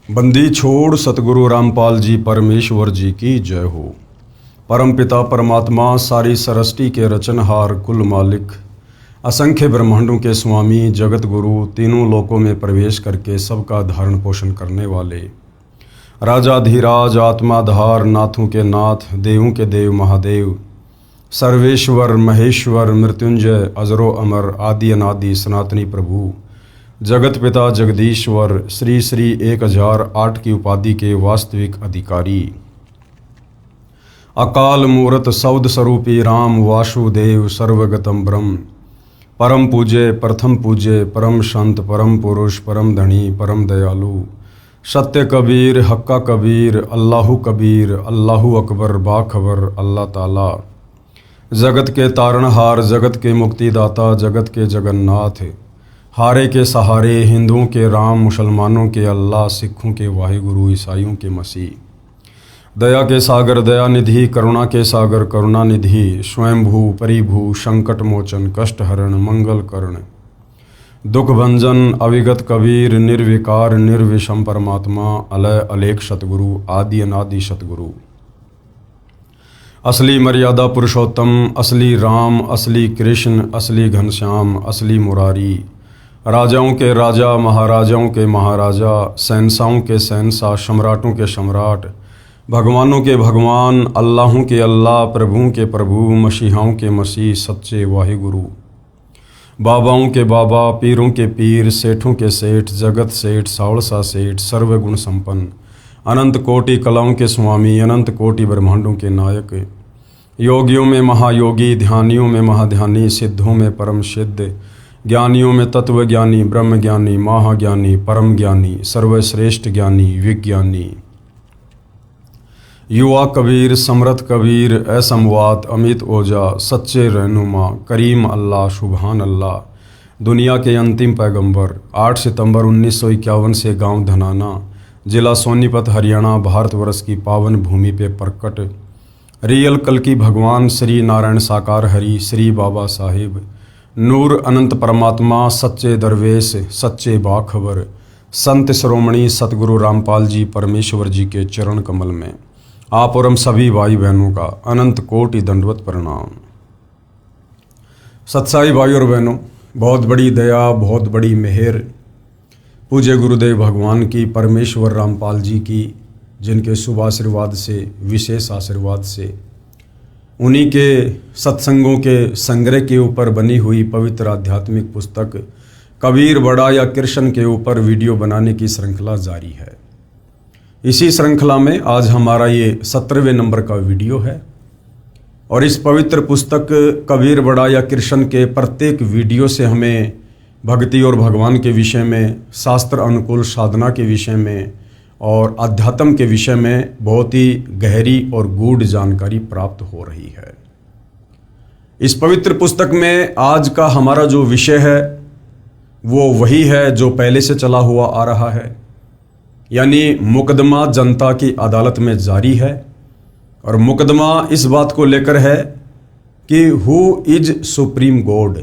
बंदी छोड़ सतगुरु रामपाल जी परमेश्वर जी की जय हो। परमपिता परमात्मा सारी सृष्टि के रचनहार कुल मालिक असंख्य ब्रह्मांडों के स्वामी जगत गुरु तीनों लोकों में प्रवेश करके सबका धारण पोषण करने वाले राजाधिराज आत्माधार नाथों के नाथ देवों के देव महादेव सर्वेश्वर महेश्वर मृत्युंजय अजरो अमर आदि अनादि सनातनी प्रभु जगत पिता जगदीश्वर श्री श्री 1008 की उपाधि के वास्तविक अधिकारी अकाल मूरत सौद स्वरूपी राम वासुदेव सर्वगतम ब्रह्म परम पूज्य प्रथम पूज्य परम संत परम पुरुष परम धनी परम दयालु सत्य कबीर हक्का कबीर अल्लाहु कबीर अल्लाहु अकबर बाखबर अल्लाह ताला जगत के तारणहार जगत के मुक्तिदाता जगत के जगन्नाथ हारे के सहारे हिंदुओं के राम मुसलमानों के अल्लाह सिखों के वाहिगुरु ईसाइयों के मसीह दया के सागर दयानिधि करुणा के सागर करुणानिधि स्वयंभू परिभू संकट मोचन कष्ट हरण मंगल कर्ण दुख भंजन अविगत कबीर निर्विकार निर्विषम परमात्मा अलय अलेख सतगुरु आदि अनादि सतगुरु असली मर्यादा पुरुषोत्तम असली राम असली कृष्ण असली घनश्याम असली मुरारी राजाओं के राजा महाराजाओं के महाराजा शहंशाहों के शहंशाह सम्राटों के सम्राट भगवानों के भगवान अल्लाहों के अल्लाह प्रभुओं के प्रभु मसीहाओं के मसीह सच्चे वाहिगुरु बाबाओं के बाबा पीरों के पीर सेठों के सेठ जगत सेठ सावड़सा सेठ सर्वगुण संपन्न अनंत कोटि कलाओं के स्वामी अनंत कोटि ब्रह्मांडों के नायक योगियों में महायोगी ध्यानियों में महाध्यानी सिद्धों में परम सिद्ध ज्ञानियों में तत्व ज्ञानी ब्रह्म ज्ञानी महाज्ञानी परम ज्ञानी सर्वश्रेष्ठ ज्ञानी विज्ञानी युवा कबीर समर्थ कबीर असमवात अमित ओजा सच्चे रहनुमा करीम अल्लाह सुबहान अल्लाह दुनिया के अंतिम पैगंबर 8 सितंबर 1951 से गांव धनाना जिला सोनीपत हरियाणा भारतवर्ष की पावन भूमि पे प्रकट रियल कल की भगवान श्री नारायण साकार हरि श्री बाबा साहिब नूर अनंत परमात्मा सच्चे दरवेश सच्चे बाखबर संत श्रोमणी सतगुरु रामपाल जी परमेश्वर जी के चरण कमल में आप और हम सभी भाई बहनों का अनंत कोटि दंडवत प्रणाम। सत्साई भाई और बहनों, बहुत बड़ी दया बहुत बड़ी मेहर पूज्य गुरुदेव भगवान की परमेश्वर रामपाल जी की, जिनके शुभ आशीर्वाद से विशेष आशीर्वाद से उन्हीं के सत्संगों के संग्रह के ऊपर बनी हुई पवित्र आध्यात्मिक पुस्तक कबीर बड़ा या कृष्ण के ऊपर वीडियो बनाने की श्रृंखला जारी है। इसी श्रृंखला में आज हमारा ये 17वें नंबर का वीडियो है और इस पवित्र पुस्तक कबीर बड़ा या कृष्ण के प्रत्येक वीडियो से हमें भक्ति और भगवान के विषय में, शास्त्र अनुकूल साधना के विषय में और अध्यात्म के विषय में बहुत ही गहरी और गूढ़ जानकारी प्राप्त हो रही है। इस पवित्र पुस्तक में आज का हमारा जो विषय है वो वही है जो पहले से चला हुआ आ रहा है, यानी मुकदमा जनता की अदालत में जारी है और मुकदमा इस बात को लेकर है कि हु इज सुप्रीम गॉड,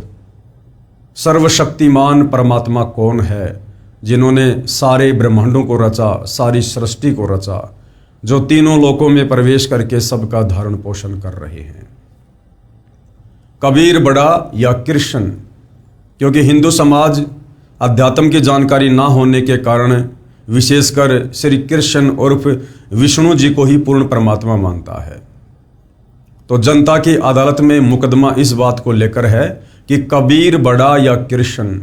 सर्वशक्तिमान परमात्मा कौन है जिन्होंने सारे ब्रह्मांडों को रचा, सारी सृष्टि को रचा, जो तीनों लोकों में प्रवेश करके सबका धारण पोषण कर रहे हैं। कबीर बड़ा या कृष्ण, क्योंकि हिंदू समाज अध्यात्म की जानकारी ना होने के कारण विशेषकर श्री कृष्ण उर्फ विष्णु जी को ही पूर्ण परमात्मा मानता है। तो जनता की अदालत में मुकदमा इस बात को लेकर है कि कबीर बड़ा या कृष्ण,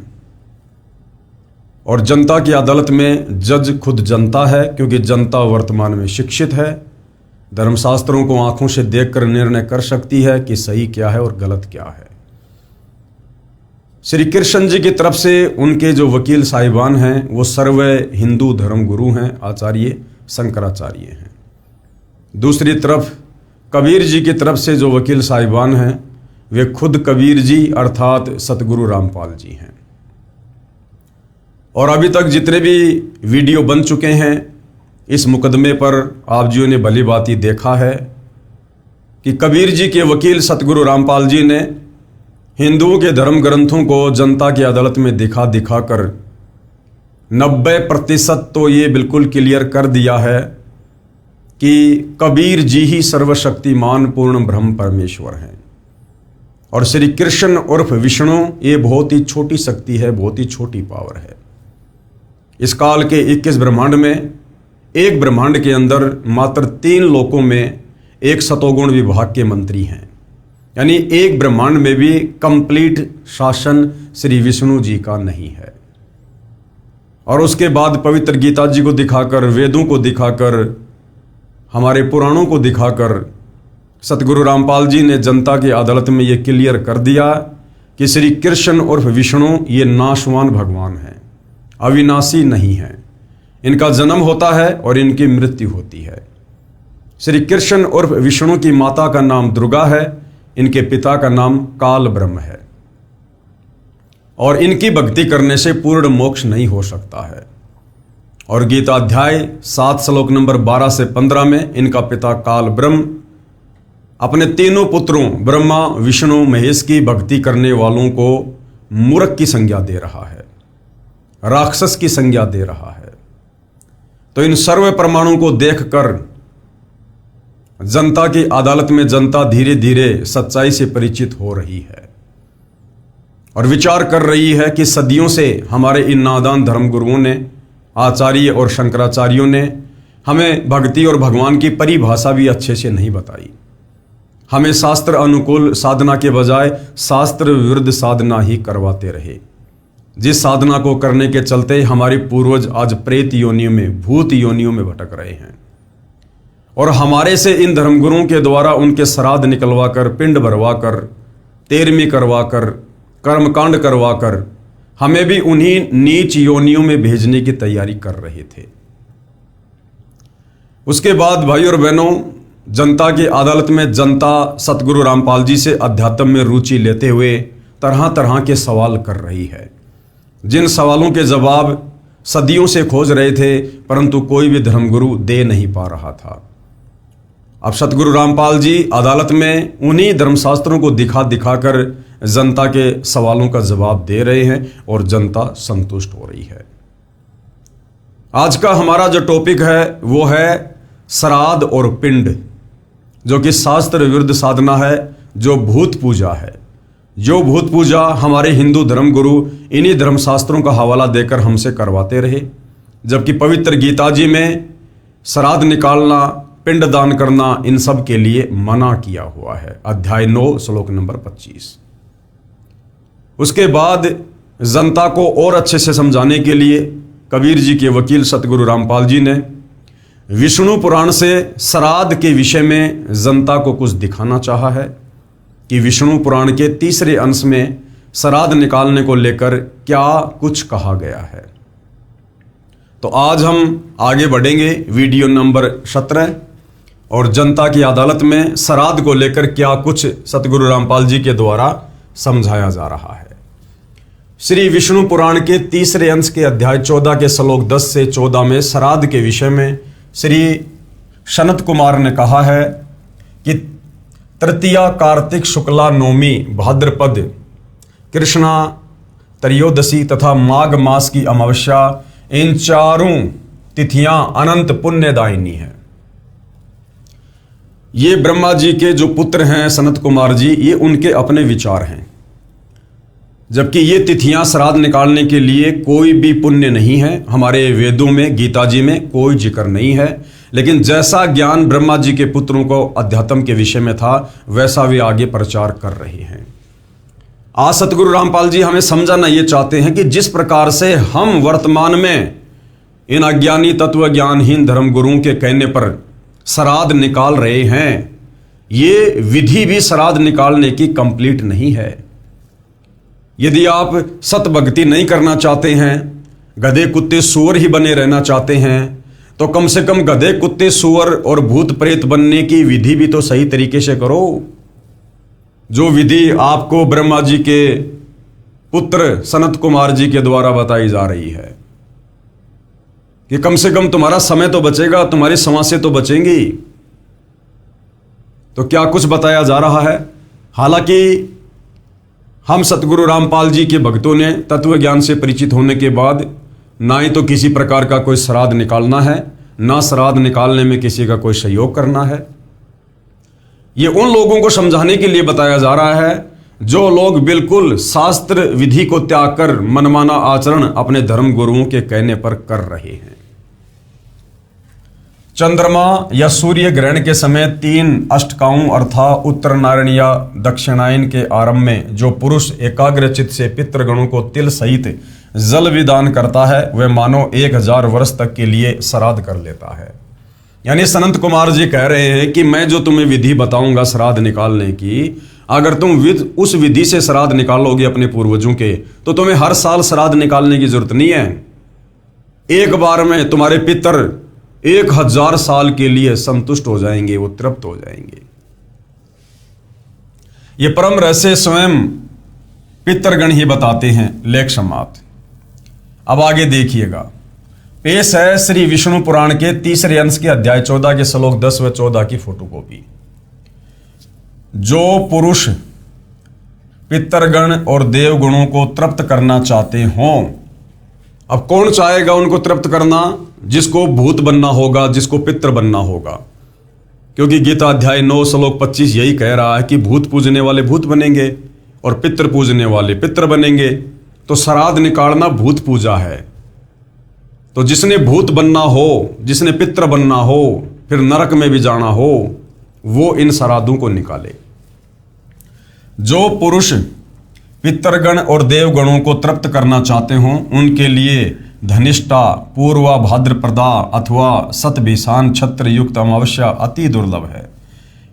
और जनता की अदालत में जज खुद जनता है, क्योंकि जनता वर्तमान में शिक्षित है, धर्मशास्त्रों को आंखों से देखकर निर्णय कर सकती है कि सही क्या है और गलत क्या है। श्री कृष्ण जी की तरफ से उनके जो वकील साहिबान हैं वो सर्व हिंदू धर्म गुरु हैं, आचार्य शंकराचार्य हैं। दूसरी तरफ कबीर जी की तरफ से जो वकील साहिबान हैं वे खुद कबीर जी अर्थात सतगुरु रामपाल जी हैं। और अभी तक जितने भी वीडियो बन चुके हैं इस मुकदमे पर आप जियों ने भली भांति देखा है कि कबीर जी के वकील सतगुरु रामपाल जी ने हिंदुओं के धर्म ग्रंथों को जनता की अदालत में दिखा कर 90% तो ये बिल्कुल क्लियर कर दिया है कि कबीर जी ही सर्वशक्तिमान पूर्ण ब्रह्म परमेश्वर हैं और श्री कृष्ण उर्फ विष्णु ये बहुत ही छोटी शक्ति है, बहुत ही छोटी पावर है। इस काल के 21 ब्रह्मांड में एक ब्रह्मांड के अंदर मात्र 3 लोकों में एक सतोगुण विभाग के मंत्री हैं, यानी एक ब्रह्मांड में भी कंप्लीट शासन श्री विष्णु जी का नहीं है। और उसके बाद पवित्र गीता जी को दिखाकर, वेदों को दिखाकर, हमारे पुराणों को दिखाकर सतगुरु रामपाल जी ने जनता की अदालत में ये क्लियर कर दिया कि श्री कृष्ण उर्फ विष्णु ये नाशवान भगवान हैं, अविनाशी नहीं हैं। इनका जन्म होता है और इनकी मृत्यु होती है। श्री कृष्ण उर्फ विष्णु की माता का नाम दुर्गा है, इनके पिता का नाम काल ब्रह्म है और इनकी भक्ति करने से पूर्ण मोक्ष नहीं हो सकता है। और गीता अध्याय 7 श्लोक नंबर 12 से 15 में इनका पिता काल ब्रह्म अपने तीनों पुत्रों ब्रह्मा विष्णु महेश की भक्ति करने वालों को मूर्ख की संज्ञा दे रहा है, राक्षस की संज्ञा दे रहा है। तो इन सर्व प्रमाणों को देखकर जनता की अदालत में जनता धीरे धीरे सच्चाई से परिचित हो रही है और विचार कर रही है कि सदियों से हमारे इन नादान धर्मगुरुओं ने, आचार्य और शंकराचार्यों ने हमें भक्ति और भगवान की परिभाषा भी अच्छे से नहीं बताई। हमें शास्त्र अनुकूल साधना के बजाय शास्त्र विरुद्ध साधना ही करवाते रहे, जिस साधना को करने के चलते हमारे पूर्वज आज प्रेत योनियों में, भूत योनियों में भटक रहे हैं। और हमारे से इन धर्मगुरुओं के द्वारा उनके श्राद्ध निकलवाकर, पिंड भरवाकर, तेरहवीं करवाकर, कर्मकांड करवाकर हमें भी उन्हीं नीच योनियों में भेजने की तैयारी कर रहे थे। उसके बाद भाई और बहनों, जनता की अदालत में जनता सतगुरु रामपाल जी से अध्यात्म में रुचि लेते हुए तरह तरह के सवाल कर रही है, जिन सवालों के जवाब सदियों से खोज रहे थे परंतु कोई भी धर्मगुरु दे नहीं पा रहा था। अब सतगुरु रामपाल जी अदालत में उन्हीं धर्मशास्त्रों को दिखा दिखाकर जनता के सवालों का जवाब दे रहे हैं और जनता संतुष्ट हो रही है। आज का हमारा जो टॉपिक है वो है श्राद्ध और पिंड, जो कि शास्त्र विरुद्ध साधना है, जो भूत पूजा है। जो भूत पूजा हमारे हिंदू धर्मगुरु इन्हीं धर्मशास्त्रों का हवाला देकर हमसे करवाते रहे, जबकि पवित्र गीता जी में श्राद्ध निकालना, पिंड दान करना इन सब के लिए मना किया हुआ है, अध्याय 9 श्लोक नंबर 25। उसके बाद जनता को और अच्छे से समझाने के लिए कबीर जी के वकील सतगुरु रामपाल जी ने विष्णु पुराण से श्राद्ध के विषय में जनता को कुछ दिखाना चाहा है कि विष्णु पुराण के 3रे अंश में श्राद्ध निकालने को लेकर क्या कुछ कहा गया है। तो आज हम आगे बढ़ेंगे वीडियो नंबर 17 और जनता की अदालत में श्राद्ध को लेकर क्या कुछ सतगुरु रामपाल जी के द्वारा समझाया जा रहा है। श्री विष्णु पुराण के 3रे अंश के अध्याय 14 के श्लोक 10 से 14 में श्राद्ध के विषय में श्री सनत कुमार ने कहा है कि तृतीया कार्तिक शुक्ला नवमी भाद्रपद कृष्णा त्रयोदशी तथा माघ मास की अमावस्या, इन चारों तिथियां अनंत पुण्यदायिनी है। ये ब्रह्मा जी के जो पुत्र हैं सनत कुमार जी, ये उनके अपने विचार हैं, जबकि ये तिथियां श्राद्ध निकालने के लिए कोई भी पुण्य नहीं है। हमारे वेदों में, गीता जी में कोई जिक्र नहीं है, लेकिन जैसा ज्ञान ब्रह्मा जी के पुत्रों को अध्यात्म के विषय में था वैसा वे आगे प्रचार कर रहे हैं। आज सतगुरु रामपाल जी हमें समझाना ये चाहते हैं कि जिस प्रकार से हम वर्तमान में इन अज्ञानी तत्व ज्ञानहीन धर्मगुरुओं के कहने पर श्राद्ध निकाल रहे हैं, ये विधि भी श्राद्ध निकालने की कंप्लीट नहीं है। यदि आप सत भक्ति नहीं करना चाहते हैं, गधे कुत्ते सूअर ही बने रहना चाहते हैं, तो कम से कम गधे कुत्ते सूअर और भूत प्रेत बनने की विधि भी तो सही तरीके से करो। जो विधि आपको ब्रह्मा जी के पुत्र सनत कुमार जी के द्वारा बताई जा रही है कि कम से कम तुम्हारा समय तो बचेगा, तुम्हारी समस्या तो बचेंगी। तो क्या कुछ बताया जा रहा है। हालांकि हम सतगुरु रामपाल जी के भक्तों ने तत्व ज्ञान से परिचित होने के बाद ना ही तो किसी प्रकार का कोई श्राद्ध निकालना है, ना श्राद्ध निकालने में किसी का कोई सहयोग करना है। ये उन लोगों को समझाने के लिए बताया जा रहा है जो लोग बिल्कुल शास्त्र विधि को त्याग कर मनमाना आचरण अपने धर्म गुरुओं के कहने पर कर रहे हैं। चंद्रमा या सूर्य ग्रहण के समय 3 अष्टकाओं अर्थात उत्तरनारायण या दक्षिणायन के आरंभ में जो पुरुष एकाग्रचित से पितृगणों को तिल सहित जल विदान करता है वह मानो 1000 वर्ष तक के लिए श्राद्ध कर लेता है। यानी सनंत कुमार जी कह रहे हैं कि मैं जो तुम्हें विधि बताऊंगा श्राद्ध निकालने की, अगर तुम उस विधि से श्राद्ध निकालोगे अपने पूर्वजों के, तो तुम्हें हर साल श्राद्ध निकालने की जरूरत नहीं है। एक बार में तुम्हारे पितर 1000 साल के लिए संतुष्ट हो जाएंगे, वो तृप्त हो जाएंगे। ये परम रहस्य स्वयं पितृगण ही बताते हैं। लेख समाप्त। अब आगे देखिएगा, पेश है श्री विष्णु पुराण के 3रे अंश के अध्याय 14 के श्लोक 10 व 14 की फोटोकॉपी। जो पुरुष पितृगण और देवगुणों को तृप्त करना चाहते हों, अब कौन चाहेगा उनको तृप्त करना? जिसको भूत बनना होगा, जिसको पितृ बनना होगा, क्योंकि गीता अध्याय 9 श्लोक 25 यही कह रहा है कि भूत पूजने वाले भूत बनेंगे और पितृ पूजने वाले पितृ बनेंगे। तो श्राद्ध निकालना भूत पूजा है। तो जिसने भूत बनना हो, जिसने पितृ बनना हो, फिर नरक में भी जाना हो, वो इन श्राद्धों को निकाले। जो पुरुष पितृगण और देवगणों को तृप्त करना चाहते हों, उनके लिए धनिष्ठा, पूर्वा भाद्रप्रदा अथवा सतभिषान छत्र युक्त अमावस्या अति दुर्लभ है।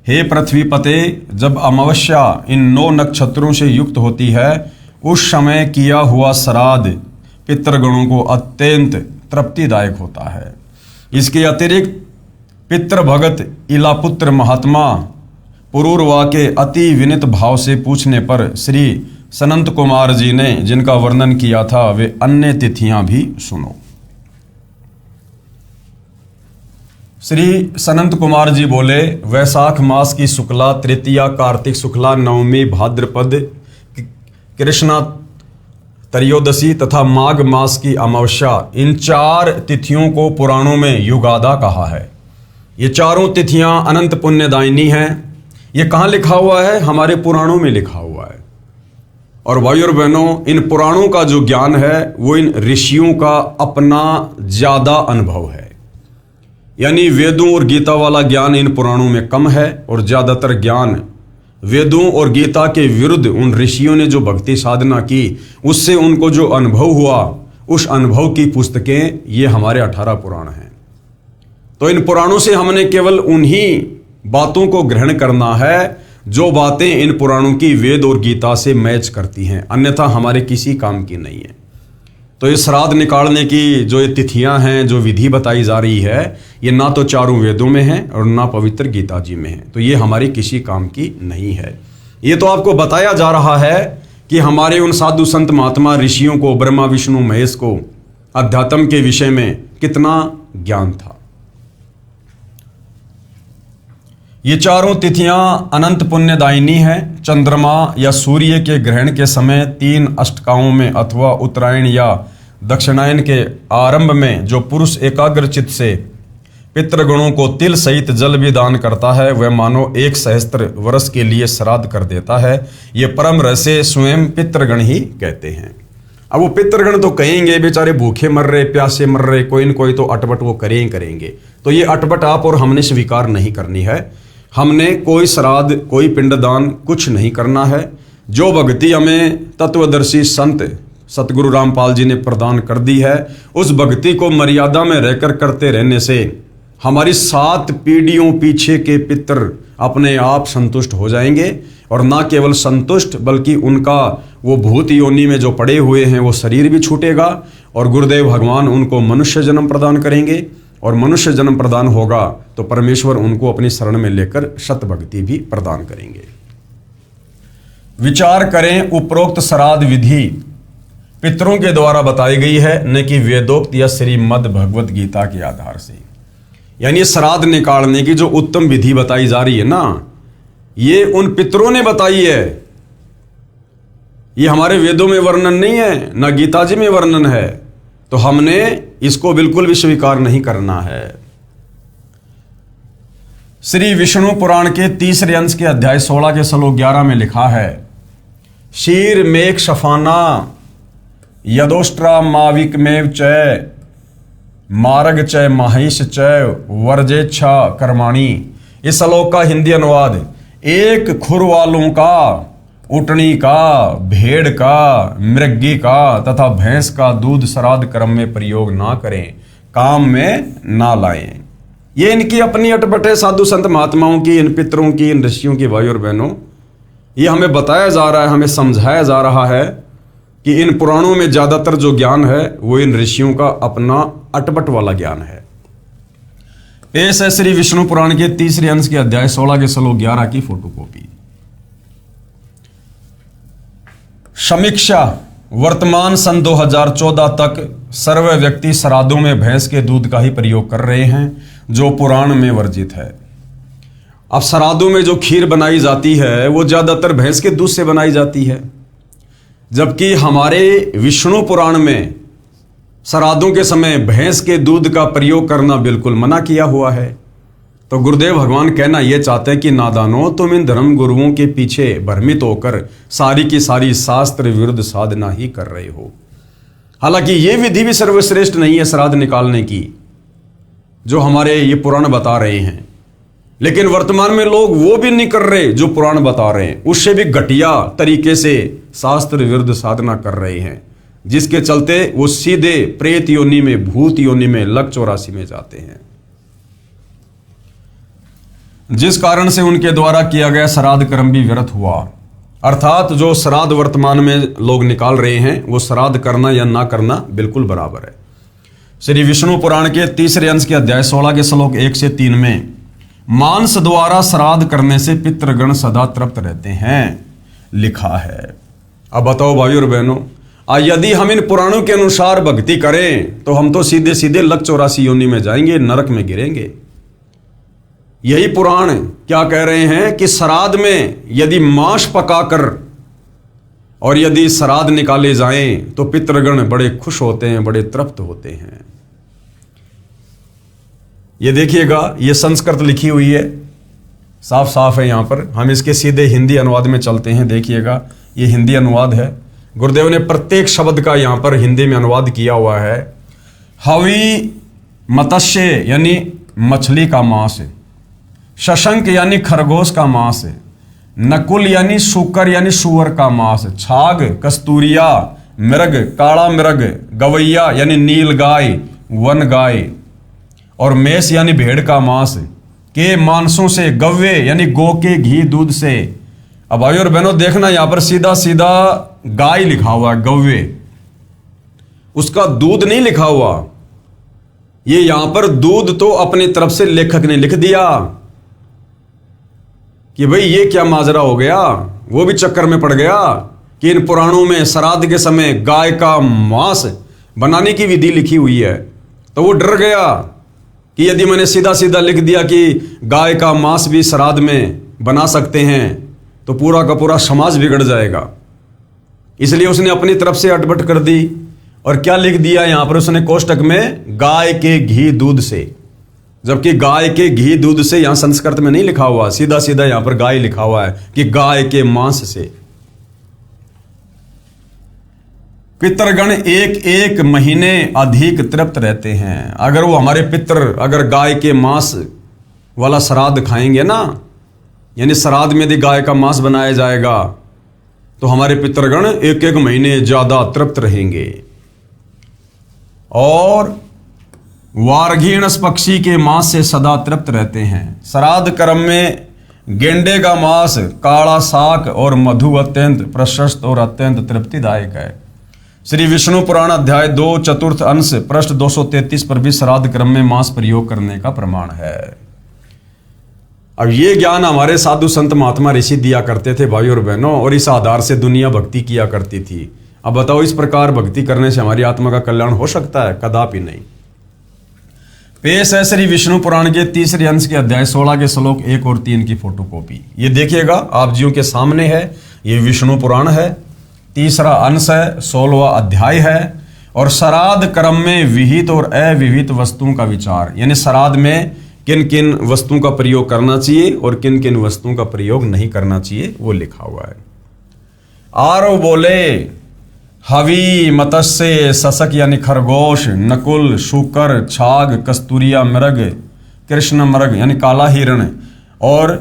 हे पृथ्वीपते, जब अमावस्या इन 9 नक्षत्रों से युक्त होती है, उस समय किया हुआ श्राद्ध पितृगणों को अत्यंत तृप्तिदायक होता है। इसके अतिरिक्त पितृभगत इलापुत्र महात्मा पुरूरवा के अति विनित भाव से पूछने पर श्री सनंत कुमार जी ने जिनका वर्णन किया था, वे अन्य तिथियां भी सुनो। श्री सनंत कुमार जी बोले, वैशाख मास की शुक्ला तृतीया, कार्तिक शुक्ला नवमी, भाद्रपद कृष्णा त्रयोदशी तथा माघ मास की अमावस्या, इन 4 तिथियों को पुराणों में युगादा कहा है। ये चारों तिथियां अनंत पुण्यदायिनी हैं। ये कहाँ लिखा हुआ है? हमारे पुराणों में लिखा हुआ है। और भाई और बहनों, इन पुराणों का जो ज्ञान है वो इन ऋषियों का अपना ज्यादा अनुभव है। यानी वेदों और गीता वाला ज्ञान इन पुराणों में कम है और ज्यादातर ज्ञान वेदों और गीता के विरुद्ध उन ऋषियों ने जो भक्ति साधना की, उससे उनको जो अनुभव हुआ, उस अनुभव की पुस्तकें ये हमारे 18 पुराण हैं। तो इन पुराणों से हमने केवल उन्हीं बातों को ग्रहण करना है जो बातें इन पुराणों की वेद और गीता से मैच करती हैं, अन्यथा हमारे किसी काम की नहीं है। तो ये श्राद्ध निकालने की जो ये तिथियां हैं, जो विधि बताई जा रही है, ये ना तो चारों वेदों में है और ना पवित्र गीता जी में है। तो ये हमारी किसी काम की नहीं है। ये तो आपको बताया जा रहा है कि हमारे उन साधु संत महात्मा ऋषियों को, ब्रह्मा विष्णु महेश को अध्यात्म के विषय में कितना ज्ञान था। ये चारों तिथियां अनंत पुण्यदायिनी हैं। चंद्रमा या सूर्य के ग्रहण के समय 3 अष्टकाओं में अथवा उत्तरायण या दक्षिणायन के आरंभ में जो पुरुष एकाग्रचित से पितृगणों को तिल सहित जल भी दान करता है, वह मानो 1 सहस्त्र वर्ष के लिए श्राद्ध कर देता है। ये परम रहस्य स्वयं पितृगण ही कहते हैं। अब वो पितृगण तो कहेंगे बेचारे भूखे मर रहे, प्यासे मर रहे, कोई न कोई तो अटपट वो करेंगे। तो ये अटपट आप और हमने स्वीकार नहीं करनी है। हमने कोई श्राद्ध, कोई पिंडदान कुछ नहीं करना है। जो भक्ति हमें तत्वदर्शी संत सतगुरु रामपाल जी ने प्रदान कर दी है, उस भक्ति को मर्यादा में रहकर करते रहने से हमारी 7 पीढ़ियों पीछे के पितर अपने आप संतुष्ट हो जाएंगे। और ना केवल संतुष्ट, बल्कि उनका वो भूत योनि में जो पड़े हुए हैं वो शरीर भी छूटेगा और गुरुदेव भगवान उनको मनुष्य जन्म प्रदान करेंगे। और मनुष्य जन्म प्रदान होगा तो परमेश्वर उनको अपनी शरण में लेकर शत भक्ति भी प्रदान करेंगे। विचार करें, उपरोक्त श्राद्ध विधि पितरों के द्वारा बताई गई है, न कि वेदोक्त या श्रीमद् भगवत गीता के आधार से। यानी श्राद्ध निकालने की जो उत्तम विधि बताई जा रही है ना, ये उन पितरों ने बताई है। ये हमारे वेदों में वर्णन नहीं है, ना गीता जी में वर्णन है। तो हमने इसको बिल्कुल भी स्वीकार नहीं करना है। श्री विष्णु पुराण के तीसरे अंश के अध्याय 16 के श्लोक 11 में लिखा है, शीर मेघ शफाना यदोष्ट्रा माविक मेव चय मार्ग चय महिष चय वर्जेच्छा कर्माणी। इस श्लोक का हिंदी अनुवाद, एक खुर वालों का, उटनी का, भेड़ का, मृगी का तथा भैंस का दूध श्राद्ध कर्म में प्रयोग ना करें, काम में ना लाएं। ये इनकी अपनी अटपट है साधु संत महात्माओं की, इन पितरों की, इन ऋषियों की। भाई और बहनों, ये हमें बताया जा रहा है, हमें समझाया जा रहा है कि इन पुराणों में ज्यादातर जो ज्ञान है वो इन ऋषियों का अपना अटपट वाला ज्ञान है। पेश है श्री विष्णु पुराण के तीसरे अंश के अध्याय 16 के श्लोक 11 की फोटोकॉपी। समीक्षा, वर्तमान सन 2014 तक सर्व व्यक्ति श्राद्धों में भैंस के दूध का ही प्रयोग कर रहे हैं, जो पुराण में वर्जित है। अब श्राद्धों में जो खीर बनाई जाती है वो ज्यादातर भैंस के दूध से बनाई जाती है, जबकि हमारे विष्णु पुराण में श्राद्धों के समय भैंस के दूध का प्रयोग करना बिल्कुल मना किया हुआ है। तो गुरुदेव भगवान कहना यह चाहते हैं कि नादानो, तुम इन धर्म गुरुओं के पीछे भ्रमित होकर सारी की सारी शास्त्र विरुद्ध साधना ही कर रहे हो। हालांकि यह विधि भी सर्वश्रेष्ठ नहीं है श्राद्ध निकालने की, जो हमारे ये पुराण बता रहे हैं, लेकिन वर्तमान में लोग वो भी नहीं कर रहे जो पुराण बता रहे हैं, उससे भी घटिया तरीके से शास्त्र विरुद्ध साधना कर रहे हैं, जिसके चलते वो सीधे प्रेत योनि में, भूत योनि में, लक 84 में जाते हैं, जिस कारण से उनके द्वारा किया गया श्राद्ध कर्म भी व्यर्थ हुआ। अर्थात जो श्राद्ध वर्तमान में लोग निकाल रहे हैं वो श्राद्ध करना या ना करना बिल्कुल बराबर है। श्री विष्णु पुराण के तीसरे अंश के अध्याय 16 के श्लोक 1 से 3 में, मांस द्वारा श्राद्ध करने से पितृगण सदा तृप्त रहते हैं, लिखा है। अब बताओ भाई और बहनों, यदि हम इन पुराणों के अनुसार भक्ति करें तो हम तो सीधे सीधे लक 84 योनि में जाएंगे, नरक में गिरेंगे। यही पुराण क्या कह रहे हैं कि श्राद्ध में यदि मांस पकाकर और यदि श्राद्ध निकाले जाएं तो पितृगण बड़े खुश होते हैं, बड़े तृप्त होते हैं। ये देखिएगा, ये संस्कृत लिखी हुई है, साफ साफ है। यहां पर हम इसके सीधे हिंदी अनुवाद में चलते हैं। देखिएगा, ये हिंदी अनुवाद है। गुरुदेव ने प्रत्येक शब्द का यहां पर हिंदी में अनुवाद किया हुआ है। हवि मत्स्य यानी मछली का मांस, शशंक यानी खरगोश का मांस, नकुल यानी शुकर यानी सुअर का मांस, छाग कस्तूरिया, मृग काला मृग, गवैया यानी नील गाय, वन गाय, और मेष यानी भेड़ का मांस के मांसों से, गव्वे यानी गौ के घी दूध से। अब भाई और बहनों देखना, यहां पर सीधा सीधा गाय लिखा हुआ है, गव्वे, उसका दूध नहीं लिखा हुआ। ये यहां पर दूध तो अपनी तरफ से लेखक ने लिख दिया कि भाई ये क्या माजरा हो गया। वो भी चक्कर में पड़ गया कि इन पुराणों में श्राद्ध के समय गाय का मांस बनाने की विधि लिखी हुई है, तो वो डर गया कि यदि मैंने सीधा सीधा लिख दिया कि गाय का मांस भी श्राद्ध में बना सकते हैं तो पूरा का पूरा समाज बिगड़ जाएगा। इसलिए उसने अपनी तरफ से अटपट कर दी और क्या लिख दिया यहां पर उसने कोष्टक में, गाय के घी दूध से, जबकि गाय के घी दूध से यहां संस्कृत में नहीं लिखा हुआ, सीधा सीधा यहां पर गाय लिखा हुआ है कि गाय के मांस से। पितृगण एक एक महीने अधिक तृप्त रहते हैं। अगर वो हमारे पितृ अगर गाय के मांस वाला श्राद्ध खाएंगे ना, यानी श्राद्ध में यदि गाय का मांस बनाया जाएगा तो हमारे पितृगण एक एक महीने ज्यादा तृप्त रहेंगे। और वारघीणस पक्षी के मांस से सदा तृप्त रहते हैं। श्राद्ध कर्म में गेंडे का मांस, काला साग और मधु अत्यंत प्रशस्त और अत्यंत तृप्तिदायक है। श्री विष्णु पुराण अध्याय 2 चतुर्थ अंश पृष्ठ 233 पर भी श्राद्ध क्रम में मांस प्रयोग करने का प्रमाण है। अब ये ज्ञान हमारे साधु संत महात्मा ऋषि दिया करते थे भाई और बहनों, और इस आधार से दुनिया भक्ति किया करती थी। अब बताओ, इस प्रकार भक्ति करने से हमारी आत्मा का कल्याण हो सकता है? कदापि नहीं। पेश है श्री विष्णु पुराण के तीसरे अंश के अध्याय 16 के श्लोक 1 और 3 की फोटोकॉपी। ये देखिएगा, आप जियों के सामने है। ये विष्णु पुराण है, तीसरा अंश है, 16वां अध्याय है, और श्राद्ध कर्म में विहित और अविहित वस्तुओं का विचार, यानी श्राद्ध में किन किन वस्तुओं का प्रयोग करना चाहिए और किन किन वस्तुओं का प्रयोग नहीं करना चाहिए वो लिखा हुआ है। आरव बोले हवि, मत्स्य, सशक यानी खरगोश, नकुल, शूकर, छाग, कस्तूरिया मृग, कृष्ण मृग यानी काला हिरण, और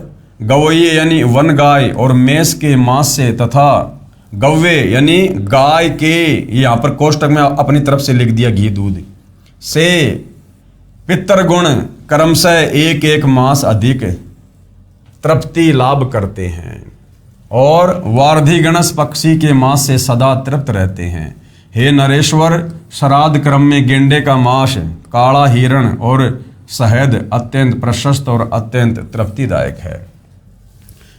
गवैये यानी वन गाय, और मेष के मांस से तथा गव्वे यानी गाय के, यहाँ पर कोष्टक में अपनी तरफ से लिख दिया घी दूध से, पितृगुण क्रमशः एक एक मास अधिक तृप्ति लाभ करते हैं, और वार्धिगणस पक्षी के मांस से सदा तृप्त रहते हैं। हे नरेश्वर, श्राद्ध क्रम में गेंडे का मांस, काला हिरण और शहद अत्यंत प्रशस्त और अत्यंत तृप्तिदायक है।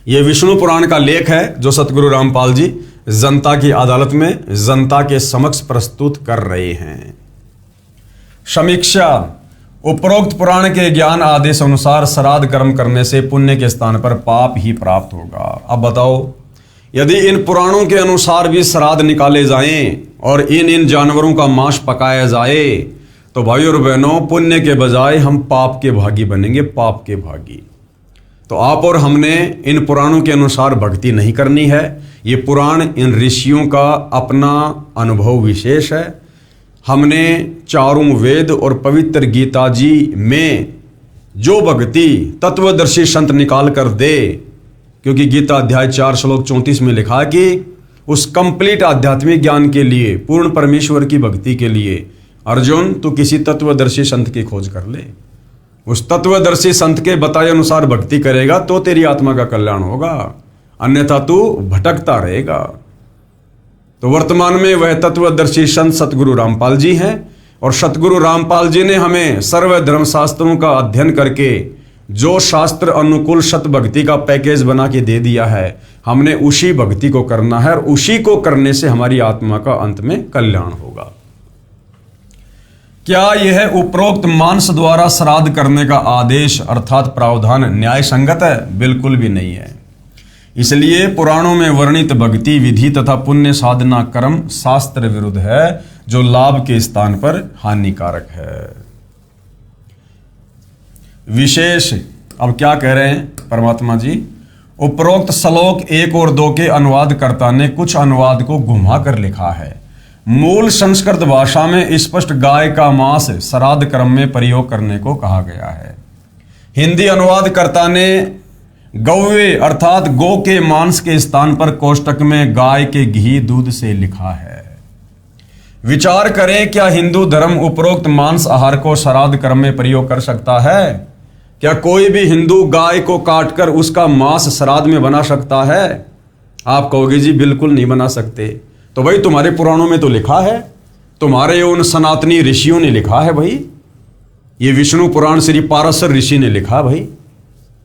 यह विष्णु पुराण का लेख है जो सतगुरु रामपाल जी जनता की अदालत में जनता के समक्ष प्रस्तुत कर रहे हैं। समीक्षा, उपरोक्त पुराण के ज्ञान आदेश अनुसार श्राद्ध कर्म करने से पुण्य के स्थान पर पाप ही प्राप्त होगा। अब बताओ, यदि इन पुराणों के अनुसार भी श्राद्ध निकाले जाएं और इन जानवरों का मांस पकाया जाए तो भाई और बहनों, पुण्य के बजाय हम पाप के भागी बनेंगे, पाप के भागी। तो आप और हमने इन पुराणों के अनुसार भक्ति नहीं करनी है। ये पुराण इन ऋषियों का अपना अनुभव विशेष है। हमने चारों वेद और पवित्र गीता जी में जो भक्ति तत्वदर्शी संत निकाल कर दे, क्योंकि गीता अध्याय 4 श्लोक 34 में लिखा है कि उस कंप्लीट आध्यात्मिक ज्ञान के लिए, पूर्ण परमेश्वर की भक्ति के लिए अर्जुन तू किसी तत्वदर्शी संत की खोज कर ले। उस तत्वदर्शी संत के बताए अनुसार भक्ति करेगा तो तेरी आत्मा का कल्याण होगा, अन्यथा तू भटकता रहेगा। तो वर्तमान में वह तत्वदर्शी संत सतगुरु रामपाल जी हैं, और सतगुरु रामपाल जी ने हमें सर्व धर्म शास्त्रों का अध्ययन करके जो शास्त्र अनुकूल सत भक्ति का पैकेज बना के दे दिया है, हमने उसी भक्ति को करना है, और उसी को करने से हमारी आत्मा का अंत में कल्याण होगा। क्या यह उपरोक्त मांस द्वारा श्राद्ध करने का आदेश अर्थात प्रावधान न्याय संगत है? बिल्कुल भी नहीं है। इसलिए पुराणों में वर्णित भक्ति विधि तथा पुण्य साधना कर्म शास्त्र विरुद्ध है, जो लाभ के स्थान पर हानिकारक है। विशेष, अब क्या कह रहे हैं परमात्मा जी? उपरोक्त श्लोक 1 और 2 के अनुवादकर्ता ने कुछ अनुवाद को घुमा कर लिखा है। मूल संस्कृत भाषा में स्पष्ट गाय का मांस श्राद्ध कर्म में प्रयोग करने को कहा गया है। हिंदी अनुवादकर्ता ने गौवे अर्थात गौ के मांस के स्थान पर कोष्टक में गाय के घी दूध से लिखा है। विचार करें, क्या हिंदू धर्म उपरोक्त मांस आहार को श्राद्ध कर्म में प्रयोग कर सकता है? क्या कोई भी हिंदू गाय को काटकर उसका मांस श्राद्ध में बना सकता है? आप कहोगे जी बिल्कुल नहीं बना सकते। तो भाई तुम्हारे पुराणों में तो लिखा है, तुम्हारे उन सनातनी ऋषियों ने लिखा है भाई, ये विष्णु पुराण श्री पाराशर ऋषि ने लिखा भाई।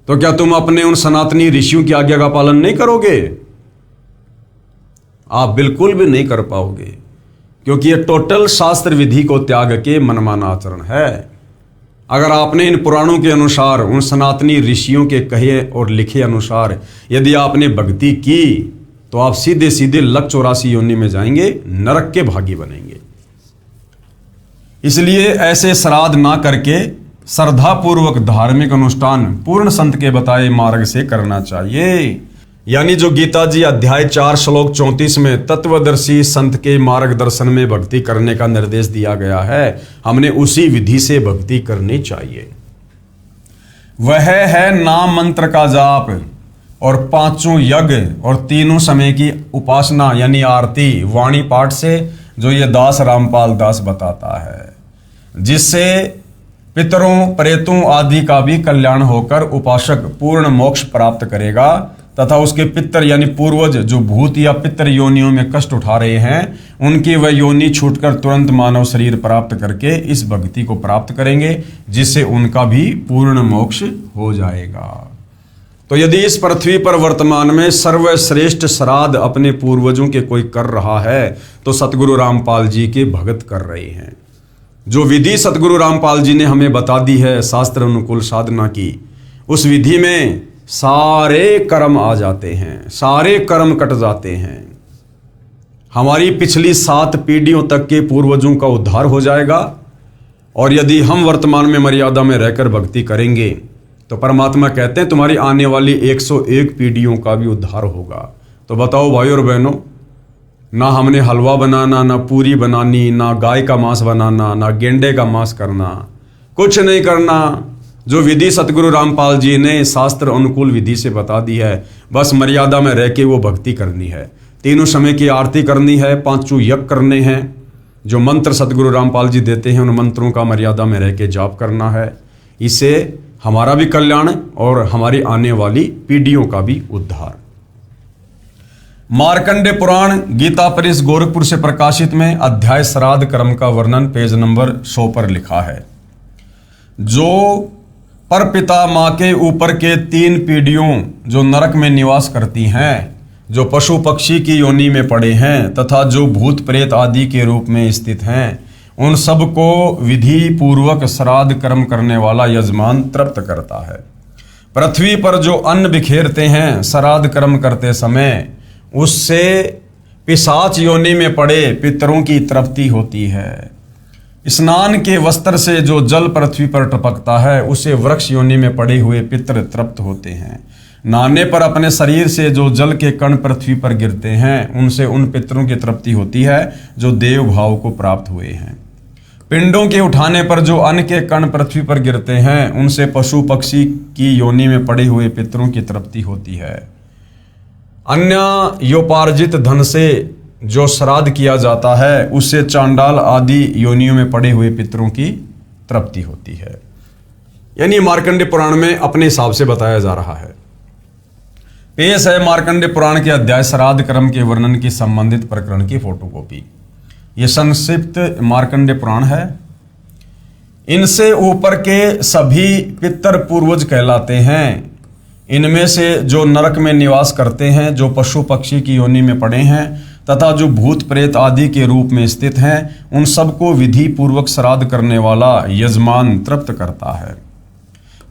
तो क्या तुम अपने उन सनातनी ऋषियों की आज्ञा का पालन नहीं करोगे? आप बिल्कुल भी नहीं कर पाओगे, क्योंकि ये टोटल शास्त्र विधि को त्याग के मनमाना आचरण है। अगर आपने इन पुराणों के अनुसार, उन सनातनी ऋषियों के कहे और लिखे अनुसार यदि आपने भक्ति की, तो आप सीधे सीधे लक 84 योनि में जाएंगे, नरक के भागी बनेंगे। इसलिए ऐसे श्राद्ध ना करके श्रद्धापूर्वक धार्मिक अनुष्ठान पूर्ण संत के बताए मार्ग से करना चाहिए। यानी जो गीता जी अध्याय 4 श्लोक 34 में तत्वदर्शी संत के मार्गदर्शन में भक्ति करने का निर्देश दिया गया है, हमने उसी विधि से भक्ति करनी चाहिए। वह है नाम मंत्र का जाप और 5 यज्ञ और 3 समय की उपासना यानी आरती वाणी पाठ से, जो ये दास रामपाल दास बताता है, जिससे पितरों प्रेतों आदि का भी कल्याण होकर उपासक पूर्ण मोक्ष प्राप्त करेगा, तथा उसके पितर यानी पूर्वज जो भूत या पितर योनियों में कष्ट उठा रहे हैं, उनकी वह योनि छूटकर तुरंत मानव शरीर प्राप्त करके इस भक्ति को प्राप्त करेंगे, जिससे उनका भी पूर्ण मोक्ष हो जाएगा। तो यदि इस पृथ्वी पर वर्तमान में सर्वश्रेष्ठ श्राद्ध अपने पूर्वजों के कोई कर रहा है, तो सतगुरु रामपाल जी के भगत कर रहे हैं। जो विधि सतगुरु रामपाल जी ने हमें बता दी है शास्त्र अनुकूल साधना की, उस विधि में सारे कर्म आ जाते हैं, सारे कर्म कट जाते हैं। हमारी पिछली 7 पीढ़ियों तक के पूर्वजों का उद्धार हो जाएगा। और यदि हम वर्तमान में मर्यादा में रहकर भक्ति करेंगे तो परमात्मा कहते हैं तुम्हारी आने वाली 101 पीढ़ियों का भी उद्धार होगा। तो बताओ भाई और बहनों, ना हमने हलवा बनाना, ना पूरी बनानी, ना गाय का मांस बनाना, ना गेंडे का मांस करना, कुछ नहीं करना। जो विधि सतगुरु रामपाल जी ने शास्त्र अनुकूल विधि से बता दी है, बस मर्यादा में रह के वो भक्ति करनी है। 3 समय की आरती करनी है, 5 यज्ञ करने हैं, जो मंत्र सतगुरु रामपाल जी देते हैं उन मंत्रों का मर्यादा में रह के जाप करना है। इससे हमारा भी कल्याण और हमारी आने वाली पीढ़ियों का भी उद्धार। मार्कंडे पुराण गीता परिष गोरखपुर से प्रकाशित में अध्याय श्राद्ध कर्म का वर्णन पेज नंबर 100 पर लिखा है। जो परपिता माँ के ऊपर के 3 पीढ़ियों जो नरक में निवास करती हैं, जो पशु पक्षी की योनि में पड़े हैं तथा जो भूत प्रेत आदि के रूप में स्थित हैं, उन सबको विधि पूर्वक श्राद्ध कर्म करने वाला यजमान तृप्त करता है। पृथ्वी पर जो अन्न बिखेरते हैं श्राद्ध कर्म करते समय, उससे पिशाच योनि में पड़े पितरों की तृप्ति होती है। स्नान के वस्त्र से जो जल पृथ्वी पर टपकता है, उससे वृक्ष योनि में पड़े हुए पितर तृप्त होते हैं। नहाने पर अपने शरीर से जो जल के कण पृथ्वी पर गिरते हैं, उनसे उन पितरों की तृप्ति होती है जो देव भाव को प्राप्त हुए हैं। पिंडों के उठाने पर जो अन्न के कण पृथ्वी पर गिरते हैं, उनसे पशु पक्षी की योनि में पड़े हुए पितरों की तृप्ति होती है। अन्य योपार्जित धन से जो श्राद्ध किया जाता है, उससे चांडाल आदि योनियों में पड़े हुए पितरों की तृप्ति होती है। यानी मार्कंडे पुराण में अपने हिसाब से बताया जा रहा है। पेश है मार्कंडे पुराण के अध्याय श्राद्ध कर्म के वर्णन की संबंधित प्रकरण की फोटोकॉपी। यह संक्षिप्त मार्कंडे पुराण है। इनसे ऊपर के सभी पितर पूर्वज कहलाते हैं। इनमें से जो नरक में निवास करते हैं, जो पशु पक्षी की योनि में पड़े हैं तथा जो भूत प्रेत आदि के रूप में स्थित हैं, उन सबको विधि पूर्वक श्राद्ध करने वाला यजमान तृप्त करता है।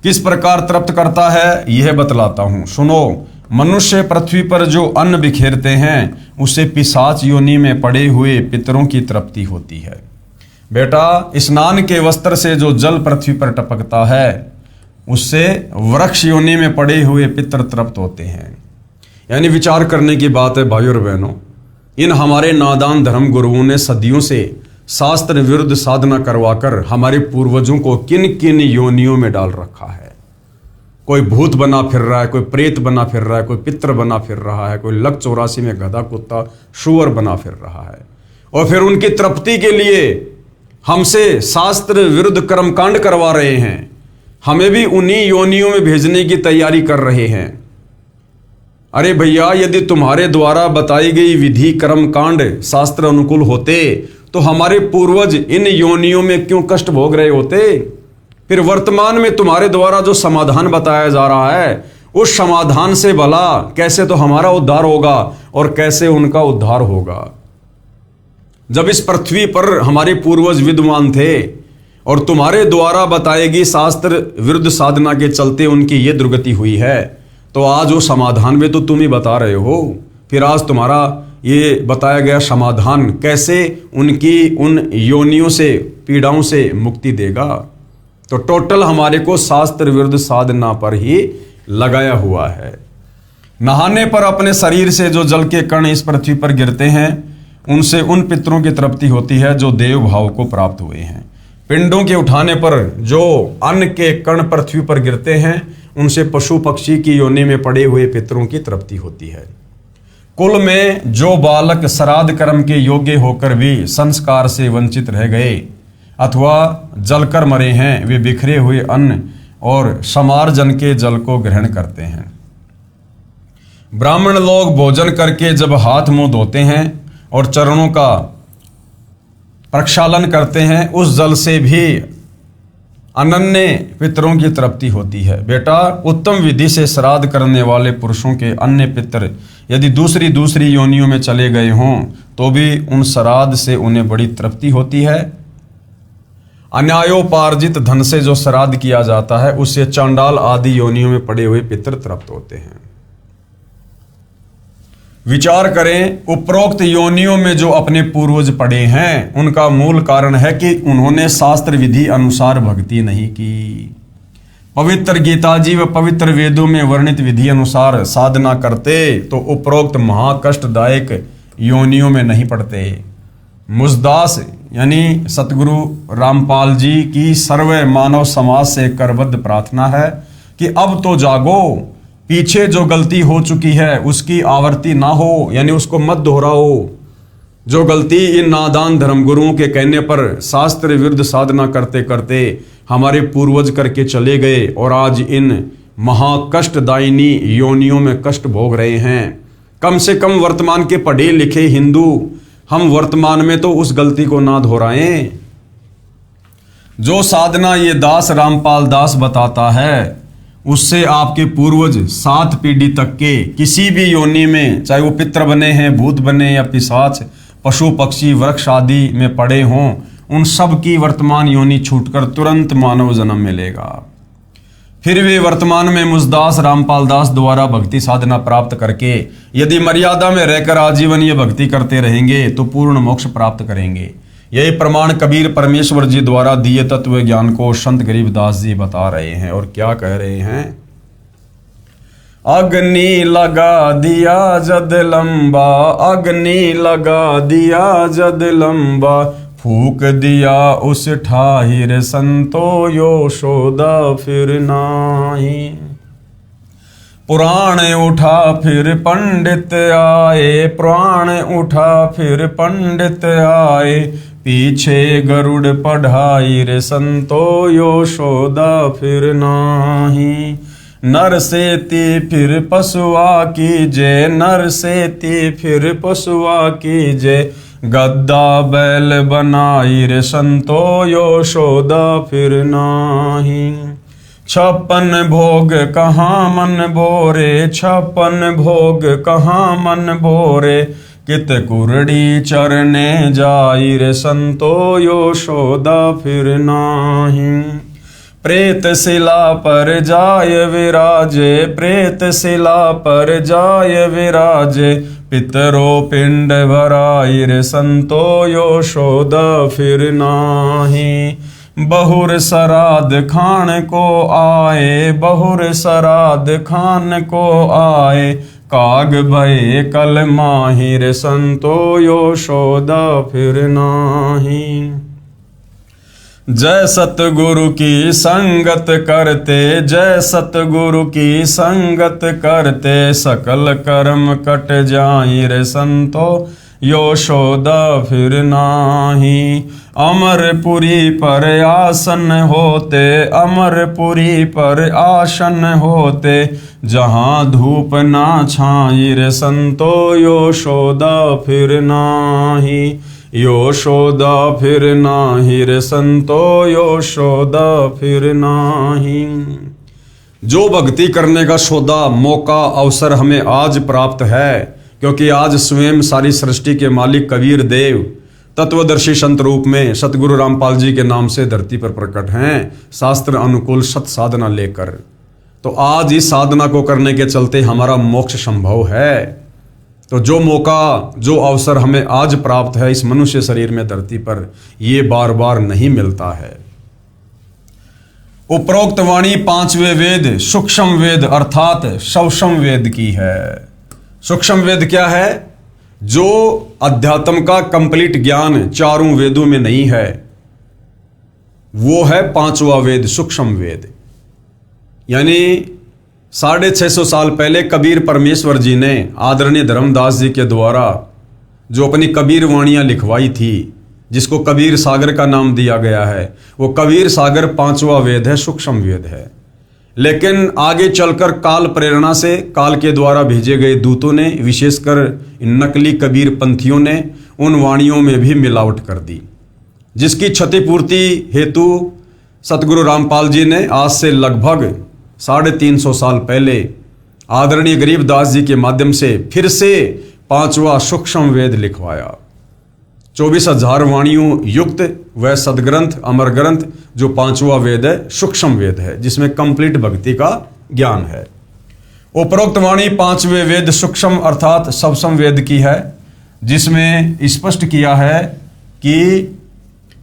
किस प्रकार तृप्त करता है यह बतलाता हूं, सुनो। मनुष्य पृथ्वी पर जो अन्न बिखेरते हैं, उससे पिशाच योनि में पड़े हुए पितरों की तृप्ति होती है। बेटा, स्नान के वस्त्र से जो जल पृथ्वी पर टपकता है, उससे वृक्ष योनि में पड़े हुए पितर तृप्त होते हैं। यानी विचार करने की बात है भाइयों और बहनों। इन हमारे नादान धर्म गुरुओं ने सदियों से शास्त्र विरुद्ध साधना करवाकर हमारे पूर्वजों को किन किन योनियों में डाल रखा है। कोई भूत बना फिर रहा है, कोई प्रेत बना फिर रहा है, कोई पितर बना फिर रहा है, कोई लक 84 में गधा कुत्ता शुअर बना फिर रहा है। और फिर उनकी तृप्ति के लिए हमसे शास्त्र विरुद्ध कर्मकांड करवा रहे हैं। हमें भी उन्हीं योनियों में भेजने की तैयारी कर रहे हैं। अरे भैया, यदि तुम्हारे द्वारा बताई गई विधि कर्म कांड शास्त्र अनुकूल होते तो हमारे पूर्वज इन योनियों में क्यों कष्ट भोग रहे होते? फिर वर्तमान में तुम्हारे द्वारा जो समाधान बताया जा रहा है, उस समाधान से भला कैसे तो हमारा उद्धार होगा और कैसे उनका उद्धार होगा। जब इस पृथ्वी पर हमारे पूर्वज विद्वान थे और तुम्हारे द्वारा बताएगी शास्त्र विरुद्ध साधना के चलते उनकी ये दुर्गति हुई है, तो आज वो समाधान में तो तुम ही बता रहे हो। फिर आज तुम्हारा ये बताया गया समाधान कैसे उनकी उन योनियों से, पीड़ाओं से मुक्ति देगा? तो टोटल हमारे को शास्त्र विरुद्ध साधना पर ही लगाया हुआ है। नहाने पर अपने शरीर से जो जल के कण इस पृथ्वी पर गिरते हैं, उनसे उन पितरों की तृप्ति होती है जो देव भाव को प्राप्त हुए हैं। पिंडों के उठाने पर जो अन्न के कण पृथ्वी पर गिरते हैं, उनसे पशु पक्षी की योनि में पड़े हुए पितरों की तृप्ति होती है। कुल में जो बालक श्राद्ध कर्म के योग्य होकर भी संस्कार से वंचित रह गए अथवा जलकर मरे हैं, वे बिखरे हुए अन्न और समार्जन के जल को ग्रहण करते हैं। ब्राह्मण लोग भोजन करके जब हाथ मुंह धोते हैं और चरणों का प्रक्षालन करते हैं, उस जल से भी अनन्य पितरों की तृप्ति होती है। बेटा, उत्तम विधि से श्राद्ध करने वाले पुरुषों के अन्य पितर यदि दूसरी योनियों में चले गए हों, तो भी उन श्राद्ध से उन्हें बड़ी तृप्ति होती है। अन्यायोपार्जित धन से जो श्राद्ध किया जाता है, उससे चांडाल आदि योनियों में पड़े हुए पितर तृप्त होते हैं। विचार करें, उपरोक्त योनियों में जो अपने पूर्वज पड़े हैं उनका मूल कारण है कि उन्होंने शास्त्र विधि अनुसार भक्ति नहीं की। पवित्र गीता जी व पवित्र वेदों में वर्णित विधि अनुसार साधना करते तो उपरोक्त महाकष्टदायक योनियों में नहीं पड़ते। मुझदास यानी सतगुरु रामपाल जी की सर्व मानव समाज से करबद्ध प्रार्थना है कि अब तो जागो, पीछे जो गलती हो चुकी है उसकी आवर्ती ना हो, यानी उसको मत दोहराओ। जो गलती इन नादान धर्मगुरुओं के कहने पर शास्त्र विरुद्ध साधना करते करते हमारे पूर्वज करके चले गए और आज इन महाकष्टदायिनी योनियों में कष्ट भोग रहे हैं। कम से कम वर्तमान के पढ़े लिखे हिंदू हम वर्तमान में तो उस गलती को ना दोहराएं। जो साधना ये दास रामपाल दास बताता है उससे आपके पूर्वज 7 पीढ़ी तक के किसी भी योनि में, चाहे वो पितर बने हैं, भूत बने या पिशाच, पशु पक्षी वृक्ष आदि में पड़े हों, उन सब की वर्तमान योनि छूटकर तुरंत मानव जन्म मिलेगा। फिर वे वर्तमान में मुझदास रामपाल दास द्वारा भक्ति साधना प्राप्त करके यदि मर्यादा में रहकर आजीवन ये भक्ति करते रहेंगे तो पूर्ण मोक्ष प्राप्त करेंगे। यही प्रमाण कबीर परमेश्वर जी द्वारा दिए तत्व ज्ञान को संत गरीबदास जी बता रहे हैं। और क्या कह रहे हैं? अग्नि लगा दिया जद लंबा, अग्नि लगा दिया जद लंबा, फूक दिया उस ठाहिर संतो यशोदा फिर नाही। पुराण उठा फिर पंडित आए, पुराण उठा फिर पंडित आए, पीछे गरुड़ पढ़ाई रे संतो यशोदा फिर नाही। नर सेती फिर पशुआ कीजे, नर सेती फिर पशुआ कीजे, गद्दा बैल बनाई रे संतो यशोदा फिर नाही। 56 भोग कहाँ मन भोरे, 56 भोग कहाँ मन भोरे, कित कुरड़ी चरने जाई रे संतो यशोदा फिर नाही। प्रेत शिला पर जाय विराजे, प्रेत शिला पर जाय विराजे, पितरो पिंड भराई रे संतो यशोदा फिर नाही। बहुर सराद खान को आए, बहुर सराद खान को आए, काग भये कल माहिर संतो यशोदा फिर नाही। जय सतगुरु की संगत करते, जय सतगुरु की संगत करते, सकल कर्म कट जाई रे संतो यशोदा फिर नाही। अमरपुरी पर आसन होते, अमरपुरी पर आसन होते, जहाँ धूप ना छाई रे संतो यशोदा फिर नाही। यशोदा फिर नाही रे संतो यशोदा फिर नाही। जो भक्ति करने का सौदा, मौका, अवसर हमें आज प्राप्त है, क्योंकि आज स्वयं सारी सृष्टि के मालिक कबीर देव तत्वदर्शी संत रूप में सतगुरु रामपाल जी के नाम से धरती पर प्रकट हैं, शास्त्र अनुकूल सत साधना लेकर। तो आज इस साधना को करने के चलते हमारा मोक्ष संभव है। तो जो मौका, जो अवसर हमें आज प्राप्त है इस मनुष्य शरीर में धरती पर, ये बार बार नहीं मिलता है। उपरोक्त वाणी 5वें वेद सूक्ष्म वेद अर्थात शवसम वेद की है। सूक्ष्म वेद क्या है? जो अध्यात्म का कंप्लीट ज्ञान चारों वेदों में नहीं है, वो है 5वां वेद सूक्ष्म वेद। यानी 650 साल पहले कबीर परमेश्वर जी ने आदरणीय धर्मदास जी के द्वारा जो अपनी कबीर वाणियां लिखवाई थी, जिसको कबीर सागर का नाम दिया गया है, वो कबीर सागर 5वां वेद है, सूक्ष्म वेद है। लेकिन आगे चलकर काल प्रेरणा से, काल के द्वारा भेजे गए दूतों ने, विशेषकर नकली कबीर पंथियों ने उन वाणियों में भी मिलावट कर दी, जिसकी क्षतिपूर्ति हेतु सतगुरु रामपाल जी ने आज से लगभग 350 साल पहले आदरणीय गरीबदास जी के माध्यम से फिर से 5वां सूक्ष्म वेद लिखवाया। 24,000 वाणियों युक्त वह सदग्रंथ, अमर ग्रंथ जो 5वां वेद है, सूक्ष्म वेद है, जिसमें कंप्लीट भक्ति का ज्ञान है। उपरोक्त वाणी पांचवें वेद सूक्ष्म अर्थात सप्तम वेद की है, जिसमें स्पष्ट किया है कि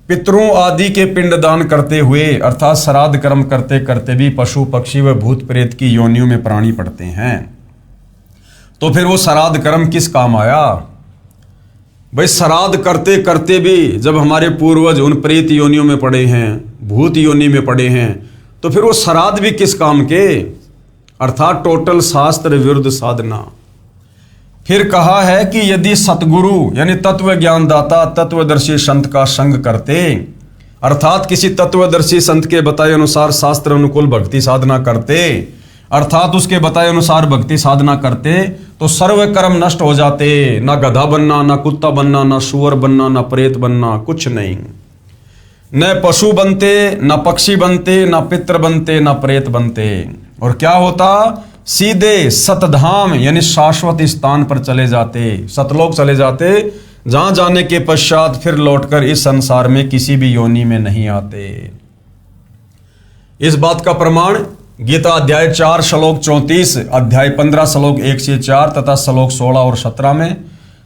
पितरों आदि के पिंडदान करते हुए अर्थात श्राद्ध कर्म करते करते भी पशु पक्षी व भूत प्रेत की योनियों में प्राणी पड़ते हैं। तो फिर वो श्राद्ध कर्म किस काम आया? भाई श्राद्ध करते करते भी जब हमारे पूर्वज उन प्रेत योनियों में पड़े हैं, भूत योनि में पड़े हैं, तो फिर वो श्राद्ध भी किस काम के? अर्थात टोटल शास्त्र विरुद्ध साधना। फिर कहा है कि यदि सतगुरु यानी तत्व ज्ञानदाता तत्वदर्शी संत का संग करते, अर्थात किसी तत्वदर्शी संत के बताए अनुसार शास्त्र अनुकूल भक्ति साधना करते, अर्थात उसके बताए अनुसार भक्ति साधना करते, तो सर्व कर्म नष्ट हो जाते। ना गधा बनना, ना कुत्ता बनना, ना सुअर बनना, ना प्रेत बनना, कुछ नहीं। न पशु बनते, न पक्षी बनते, न पितृ बनते, न प्रेत बनते। और क्या होता? सीधे सतधाम यानी शाश्वत स्थान पर चले जाते, सतलोक चले जाते, जहां जाने के पश्चात फिर लौटकर इस संसार में किसी भी योनि में नहीं आते। इस बात का प्रमाण गीता अध्याय 4 श्लोक 34, अध्याय 15 श्लोक 1 से 4 तथा श्लोक 16 और 17 में,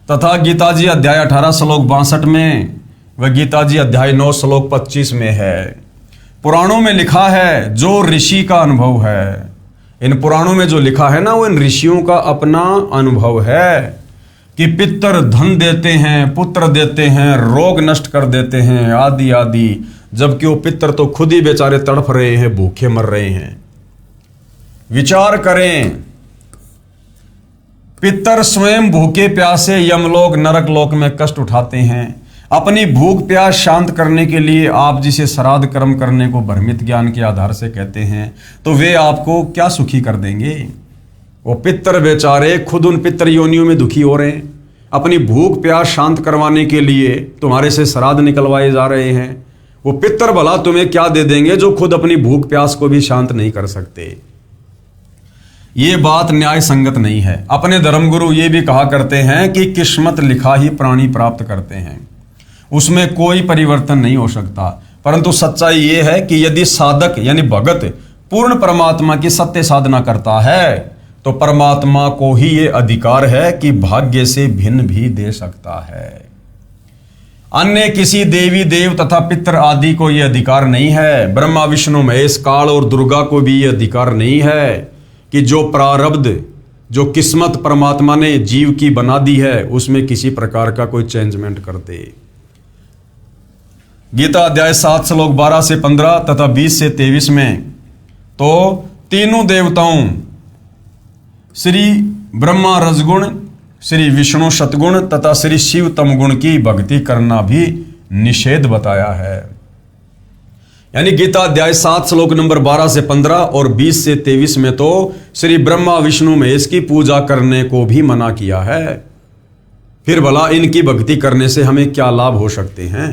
तथा गीता जी अध्याय 18 श्लोक 62 में व गीता जी अध्याय 9 श्लोक 25 में है। पुराणों में लिखा है, जो ऋषि का अनुभव है, इन पुराणों में जो लिखा है ना, वो इन ऋषियों का अपना अनुभव है कि पितर धन देते हैं, पुत्र देते हैं, रोग नष्ट कर देते हैं, आदि आदि, जबकि वो पितर तो खुद ही बेचारे तड़फ रहे हैं, भूखे मर रहे हैं। विचार करें, पितर स्वयं भूखे प्यासे यमलोक नरक लोक में कष्ट उठाते हैं। अपनी भूख प्यास शांत करने के लिए आप जिसे श्राद्ध कर्म करने को भ्रमित ज्ञान के आधार से कहते हैं, तो वे आपको क्या सुखी कर देंगे? वो पितर बेचारे खुद उन पितर योनियों में दुखी हो रहे हैं, अपनी भूख प्यास शांत करवाने के लिए तुम्हारे से श्राद्ध निकलवाए जा रहे हैं। वो पितर भला तुम्हें क्या दे देंगे जो खुद अपनी भूख प्यास को भी शांत नहीं कर सकते? ये बात न्याय संगत नहीं है। अपने धर्मगुरु ये भी कहा करते हैं कि किस्मत लिखा ही प्राणी प्राप्त करते हैं, उसमें कोई परिवर्तन नहीं हो सकता। परंतु सच्चाई ये है कि यदि साधक यानी भगत पूर्ण परमात्मा की सत्य साधना करता है, तो परमात्मा को ही ये अधिकार है कि भाग्य से भिन्न भी दे सकता है। अन्य किसी देवी देव तथा पितर आदि को यह अधिकार नहीं है। ब्रह्मा विष्णु महेश काल और दुर्गा को भी यह अधिकार नहीं है कि जो प्रारब्ध, जो किस्मत परमात्मा ने जीव की बना दी है, उसमें किसी प्रकार का कोई चेंजमेंट कर दे। गीता अध्याय 7 श्लोक 12 से 15 तथा 20 से 23 में तो तीनों देवताओं श्री ब्रह्मा रजगुण, श्री विष्णु सतगुण तथा श्री शिव तमगुण की भक्ति करना भी निषेध बताया है। यानी गीता अध्याय 7 श्लोक नंबर 12 से 15 और 20 से 23 में तो श्री ब्रह्मा विष्णु महेश की पूजा करने को भी मना किया है। फिर भला इनकी भक्ति करने से हमें क्या लाभ हो सकते हैं?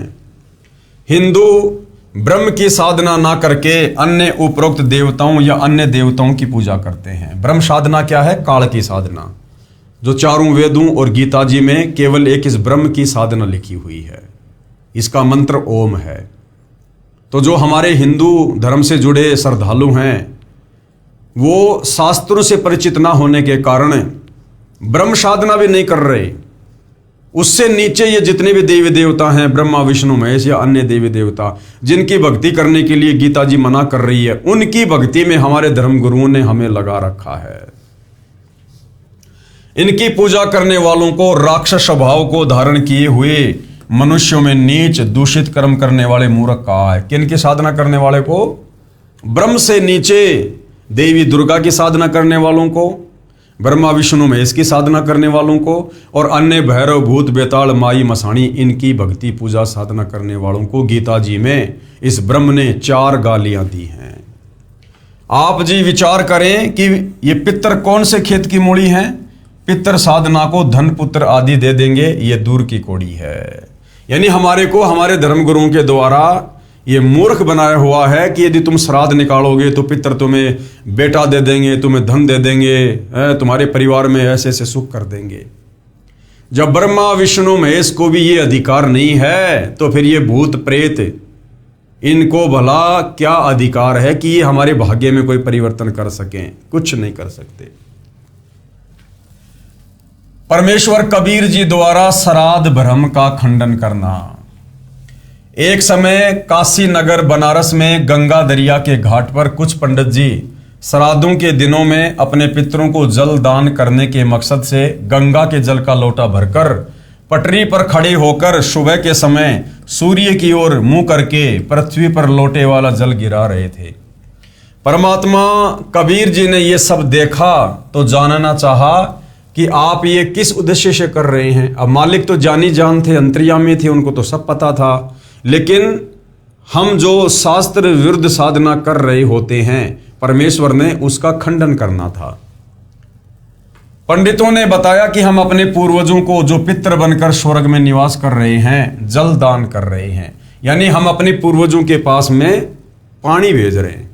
हिंदू ब्रह्म की साधना ना करके अन्य उपरोक्त देवताओं या अन्य देवताओं की पूजा करते हैं। ब्रह्म साधना क्या है? काल की साधना, जो चारों वेदों और गीता जी में केवल एक इस ब्रह्म की साधना लिखी हुई है। इसका मंत्र ओम है। तो जो हमारे हिंदू धर्म से जुड़े श्रद्धालु हैं, वो शास्त्रों से परिचित ना होने के कारण ब्रह्म साधना भी नहीं कर रहे। उससे नीचे ये जितने भी देवी देवता हैं, ब्रह्मा विष्णु महेश या अन्य देवी देवता, जिनकी भक्ति करने के लिए गीता जी मना कर रही है, उनकी भक्ति में हमारे धर्म गुरुओं ने हमें लगा रखा है। इनकी पूजा करने वालों को राक्षस स्वभाव को धारण किए हुए मनुष्यों में नीच दूषित कर्म करने वाले मूर्ख कहा है। किनकी साधना करने वाले को? ब्रह्म से नीचे देवी दुर्गा की साधना करने वालों को, ब्रह्मा विष्णु महेश की साधना करने वालों को, और अन्य भैरव भूत बेताल माई मसाणी इनकी भक्ति पूजा साधना करने वालों को गीता जी में इस ब्रह्म ने 4 गालियां दी हैं। आप जी विचार करें कि ये पितर कौन से खेत की मूली हैं? पितर साधना को धन पुत्र आदि दे देंगे, ये दूर की कौड़ी है। यानी हमारे को हमारे धर्म गुरुओं के द्वारा ये मूर्ख बनाया हुआ है कि यदि तुम श्राद्ध निकालोगे तो पितर तुम्हें बेटा दे देंगे, तुम्हें धन दे देंगे, तुम्हारे परिवार में ऐसे ऐसे सुख कर देंगे। जब ब्रह्मा विष्णु महेश को भी ये अधिकार नहीं है, तो फिर ये भूत प्रेत, इनको भला क्या अधिकार है कि ये हमारे भाग्य में कोई परिवर्तन कर सकें? कुछ नहीं कर सकते। परमेश्वर कबीर जी द्वारा श्राद्ध भ्रम का खंडन करना। एक समय काशी नगर बनारस में गंगा दरिया के घाट पर कुछ पंडित जी श्राद्धों के दिनों में अपने पितरों को जल दान करने के मकसद से गंगा के जल का लोटा भरकर पटरी पर खड़े होकर सुबह के समय सूर्य की ओर मुंह करके पृथ्वी पर लोटे वाला जल गिरा रहे थे। परमात्मा कबीर जी ने ये सब देखा तो जानना चाहा कि आप ये किस उद्देश्य से कर रहे हैं। अब मालिक तो जानी जान थे, अंतर्यामी थे, उनको तो सब पता था, लेकिन हम जो शास्त्र विरुद्ध साधना कर रहे होते हैं परमेश्वर ने उसका खंडन करना था। पंडितों ने बताया कि हम अपने पूर्वजों को जो पितृ बनकर स्वर्ग में निवास कर रहे हैं जल दान कर रहे हैं, यानी हम अपने पूर्वजों के पास में पानी भेज रहे हैं,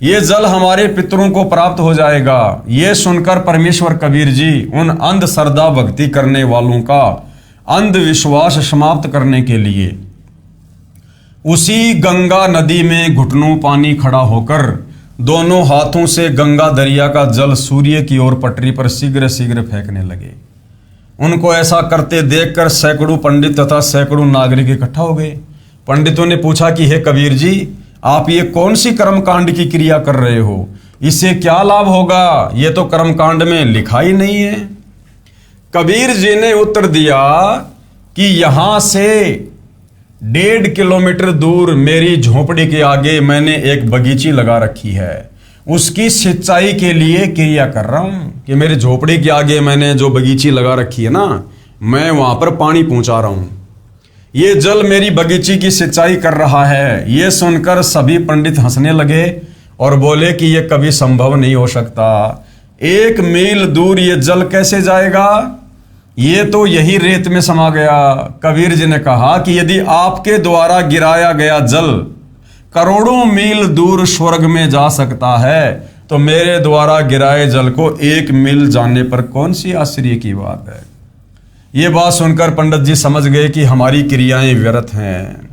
ये जल हमारे पितरों को प्राप्त हो जाएगा। ये सुनकर परमेश्वर कबीर जी उन अंध श्रद्धा भक्ति करने वालों का अंधविश्वास समाप्त करने के लिए उसी गंगा नदी में घुटनों पानी खड़ा होकर दोनों हाथों से गंगा दरिया का जल सूर्य की ओर पटरी पर शीघ्र शीघ्र फेंकने लगे। उनको ऐसा करते देखकर सैकड़ों पंडित तथा सैकड़ों नागरिक इकट्ठा हो गए। पंडितों ने पूछा कि हे कबीर जी, आप ये कौन सी कर्मकांड की क्रिया कर रहे हो, इससे क्या लाभ होगा, ये तो कर्मकांड में लिखा ही नहीं है। कबीर जी ने उत्तर दिया कि यहां से 1.5 किलोमीटर दूर मेरी झोपड़ी के आगे मैंने एक बगीची लगा रखी है, उसकी सिंचाई के लिए क्रिया कर रहा हूं कि मेरे झोपड़ी के आगे मैंने जो बगीची लगा रखी है ना, मैं वहां पर पानी पहुंचा रहा हूं, ये जल मेरी बगीची की सिंचाई कर रहा है। ये सुनकर सभी पंडित हंसने लगे और बोले कि यह कभी संभव नहीं हो सकता, 1 मील दूर ये जल कैसे जाएगा, ये तो यही रेत में समा गया। कबीर जी ने कहा कि यदि आपके द्वारा गिराया गया जल करोड़ों मील दूर स्वर्ग में जा सकता है तो मेरे द्वारा गिराए जल को 1 मील जाने पर कौन सी आश्चर्य की बात है। ये बात सुनकर पंडित जी समझ गए कि हमारी क्रियाएं व्यर्थ हैं।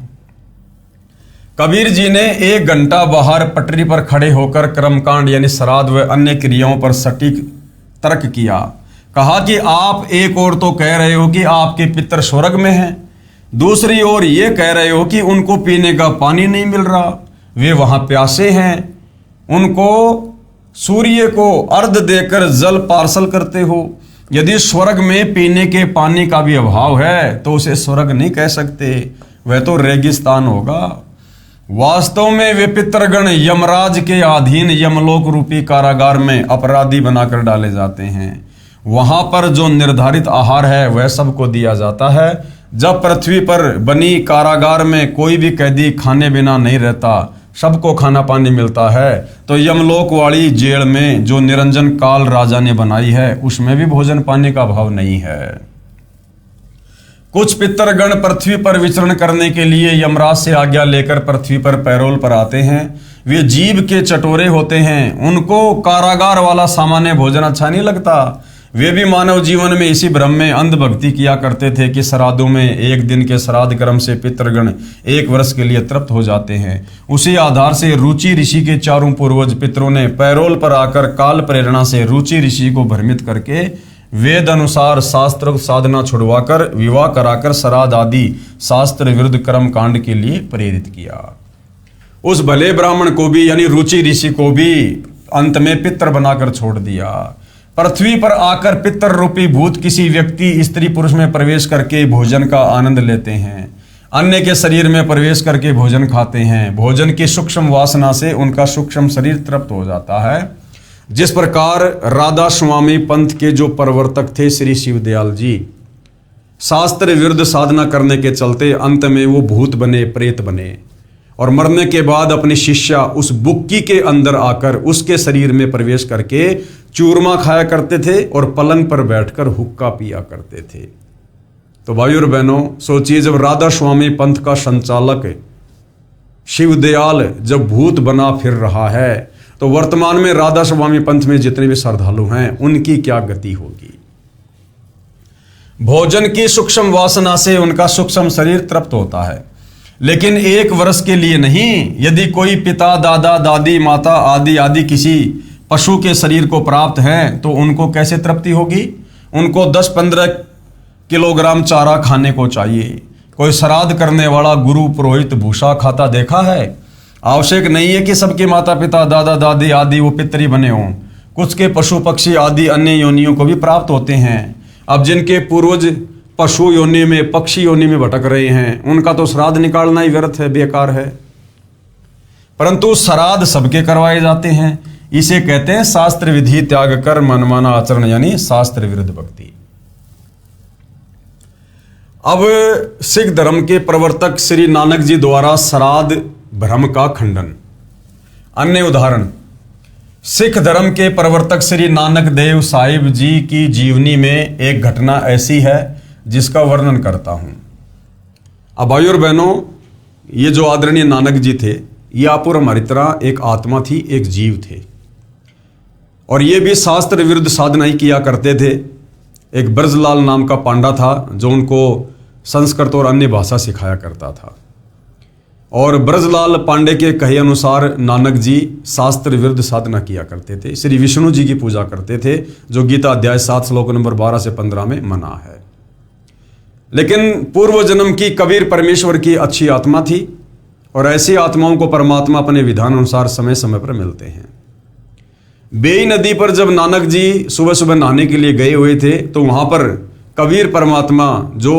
कबीर जी ने 1 घंटा बाहर पटरी पर खड़े होकर कर्मकांड यानी श्राद्ध व अन्य क्रियाओं पर सटीक तर्क किया। कहा कि आप एक ओर तो कह रहे हो कि आपके पितर स्वर्ग में हैं, दूसरी ओर ये कह रहे हो कि उनको पीने का पानी नहीं मिल रहा, वे वहां प्यासे हैं, उनको सूर्य को अर्घ देकर जल पार्सल करते हो। यदि स्वर्ग में पीने के पानी का भी अभाव है तो उसे स्वर्ग नहीं कह सकते, वह तो रेगिस्तान होगा। वास्तव में वे पितरगण यमराज के अधीन यमलोक रूपी कारागार में अपराधी बनाकर डाले जाते हैं। वहां पर जो निर्धारित आहार है वह सबको दिया जाता है। जब पृथ्वी पर बनी कारागार में कोई भी कैदी खाने बिना नहीं रहता, सबको खाना पानी मिलता है, तो यमलोक वाली जेल में जो निरंजन काल राजा ने बनाई है उसमें भी भोजन पानी का अभाव नहीं है। कुछ पितरगण पृथ्वी पर विचरण करने के लिए यमराज से आज्ञा लेकर पृथ्वी पर पैरोल पर आते हैं। वे जीभ के चटोरे होते हैं, उनको कारागार वाला सामान्य भोजन अच्छा नहीं लगता। वे भी मानव जीवन में इसी भ्रम में अंधभक्ति किया करते थे कि श्राद्धों में 1 दिन के श्राद्ध कर्म से पितृगण 1 वर्ष के लिए तृप्त हो जाते हैं। उसी आधार से रुचि ऋषि के चारों पूर्वज पितरों ने पैरोल पर आकर काल प्रेरणा से रुचि ऋषि को भ्रमित करके वेद अनुसार शास्त्र साधना छुड़वाकर विवाह कराकर श्राद्ध आदि शास्त्र विरुद्ध कर्म कांड के लिए प्रेरित किया। उस भले ब्राह्मण को भी यानी रुचि ऋषि को भी अंत में पितर बनाकर छोड़ दिया। पृथ्वी पर आकर पितर रूपी भूत किसी व्यक्ति स्त्री पुरुष में प्रवेश करके भोजन का आनंद लेते हैं, अन्य के शरीर में प्रवेश करके भोजन खाते हैं। भोजन की सूक्ष्म वासना से उनका सूक्ष्म शरीर तृप्त हो जाता है। जिस प्रकार राधा स्वामी पंथ के जो प्रवर्तक थे श्री शिवदयाल जी, शास्त्र विरुद्ध साधना करने के चलते अंत में वो भूत बने, प्रेत बने और मरने के बाद अपनी शिष्या उस बुक्की के अंदर आकर उसके शरीर में प्रवेश करके चूरमा खाया करते थे और पलंग पर बैठकर हुक्का पिया करते थे। तो भाइयों और बहनों, सोचिए, जब राधा स्वामी पंथ का संचालक शिवदयाल जब भूत बना फिर रहा है तो वर्तमान में राधा स्वामी पंथ में जितने भी श्रद्धालु हैं उनकी क्या गति होगी। भोजन की सूक्ष्म वासना से उनका सूक्ष्म शरीर तृप्त होता है, लेकिन 1 वर्ष के लिए नहीं। यदि कोई पिता, दादा, दादी, माता आदि आदि किसी पशु के शरीर को प्राप्त है तो उनको कैसे तृप्ति होगी। उनको 10-15 किलोग्राम चारा खाने को चाहिए। कोई श्राद्ध करने वाला गुरु पुरोहित भूसा खाता देखा है? आवश्यक नहीं है कि सबके माता पिता दादा दादी आदि वो पितरी बने हों। कुछ के पशु पक्षी आदि अन्य योनियों को भी प्राप्त होते हैं। अब जिनके पूर्वज पशु योनि में पक्षी योनि में भटक रहे हैं, उनका तो श्राद्ध निकालना ही व्यर्थ है, बेकार है। परंतु श्राद्ध सबके करवाए जाते हैं। इसे कहते हैं शास्त्र विधि त्याग कर मनमाना आचरण, यानी शास्त्र विरुद्ध भक्ति। अब सिख धर्म के प्रवर्तक श्री नानक जी द्वारा श्राद्ध भ्रम का खंडन। अन्य उदाहरण, सिख धर्म के प्रवर्तक श्री नानक देव साहिब जी की जीवनी में एक घटना ऐसी है जिसका वर्णन करता हूं। अब भाइयों और बहनों, ये जो आदरणीय नानक जी थे, ये आप और हमारी तरह एक आत्मा थी, एक जीव थे, और ये भी शास्त्र विरुद्ध साधना ही किया करते थे। एक ब्रजलाल नाम का पांडा था जो उनको संस्कृत और अन्य भाषा सिखाया करता था, और ब्रजलाल पांडे के कहे अनुसार नानक जी शास्त्र विरुद्ध साधना किया करते थे। श्री विष्णु जी की पूजा करते थे, जो गीता अध्याय 7 श्लोक नंबर 12 से 15 में मना है। लेकिन पूर्व जन्म की कबीर परमेश्वर की अच्छी आत्मा थी, और ऐसी आत्माओं को परमात्मा अपने विधान अनुसार समय समय पर मिलते हैं। बेई नदी पर जब नानक जी सुबह सुबह नहाने के लिए गए हुए थे, तो वहां पर कबीर परमात्मा जो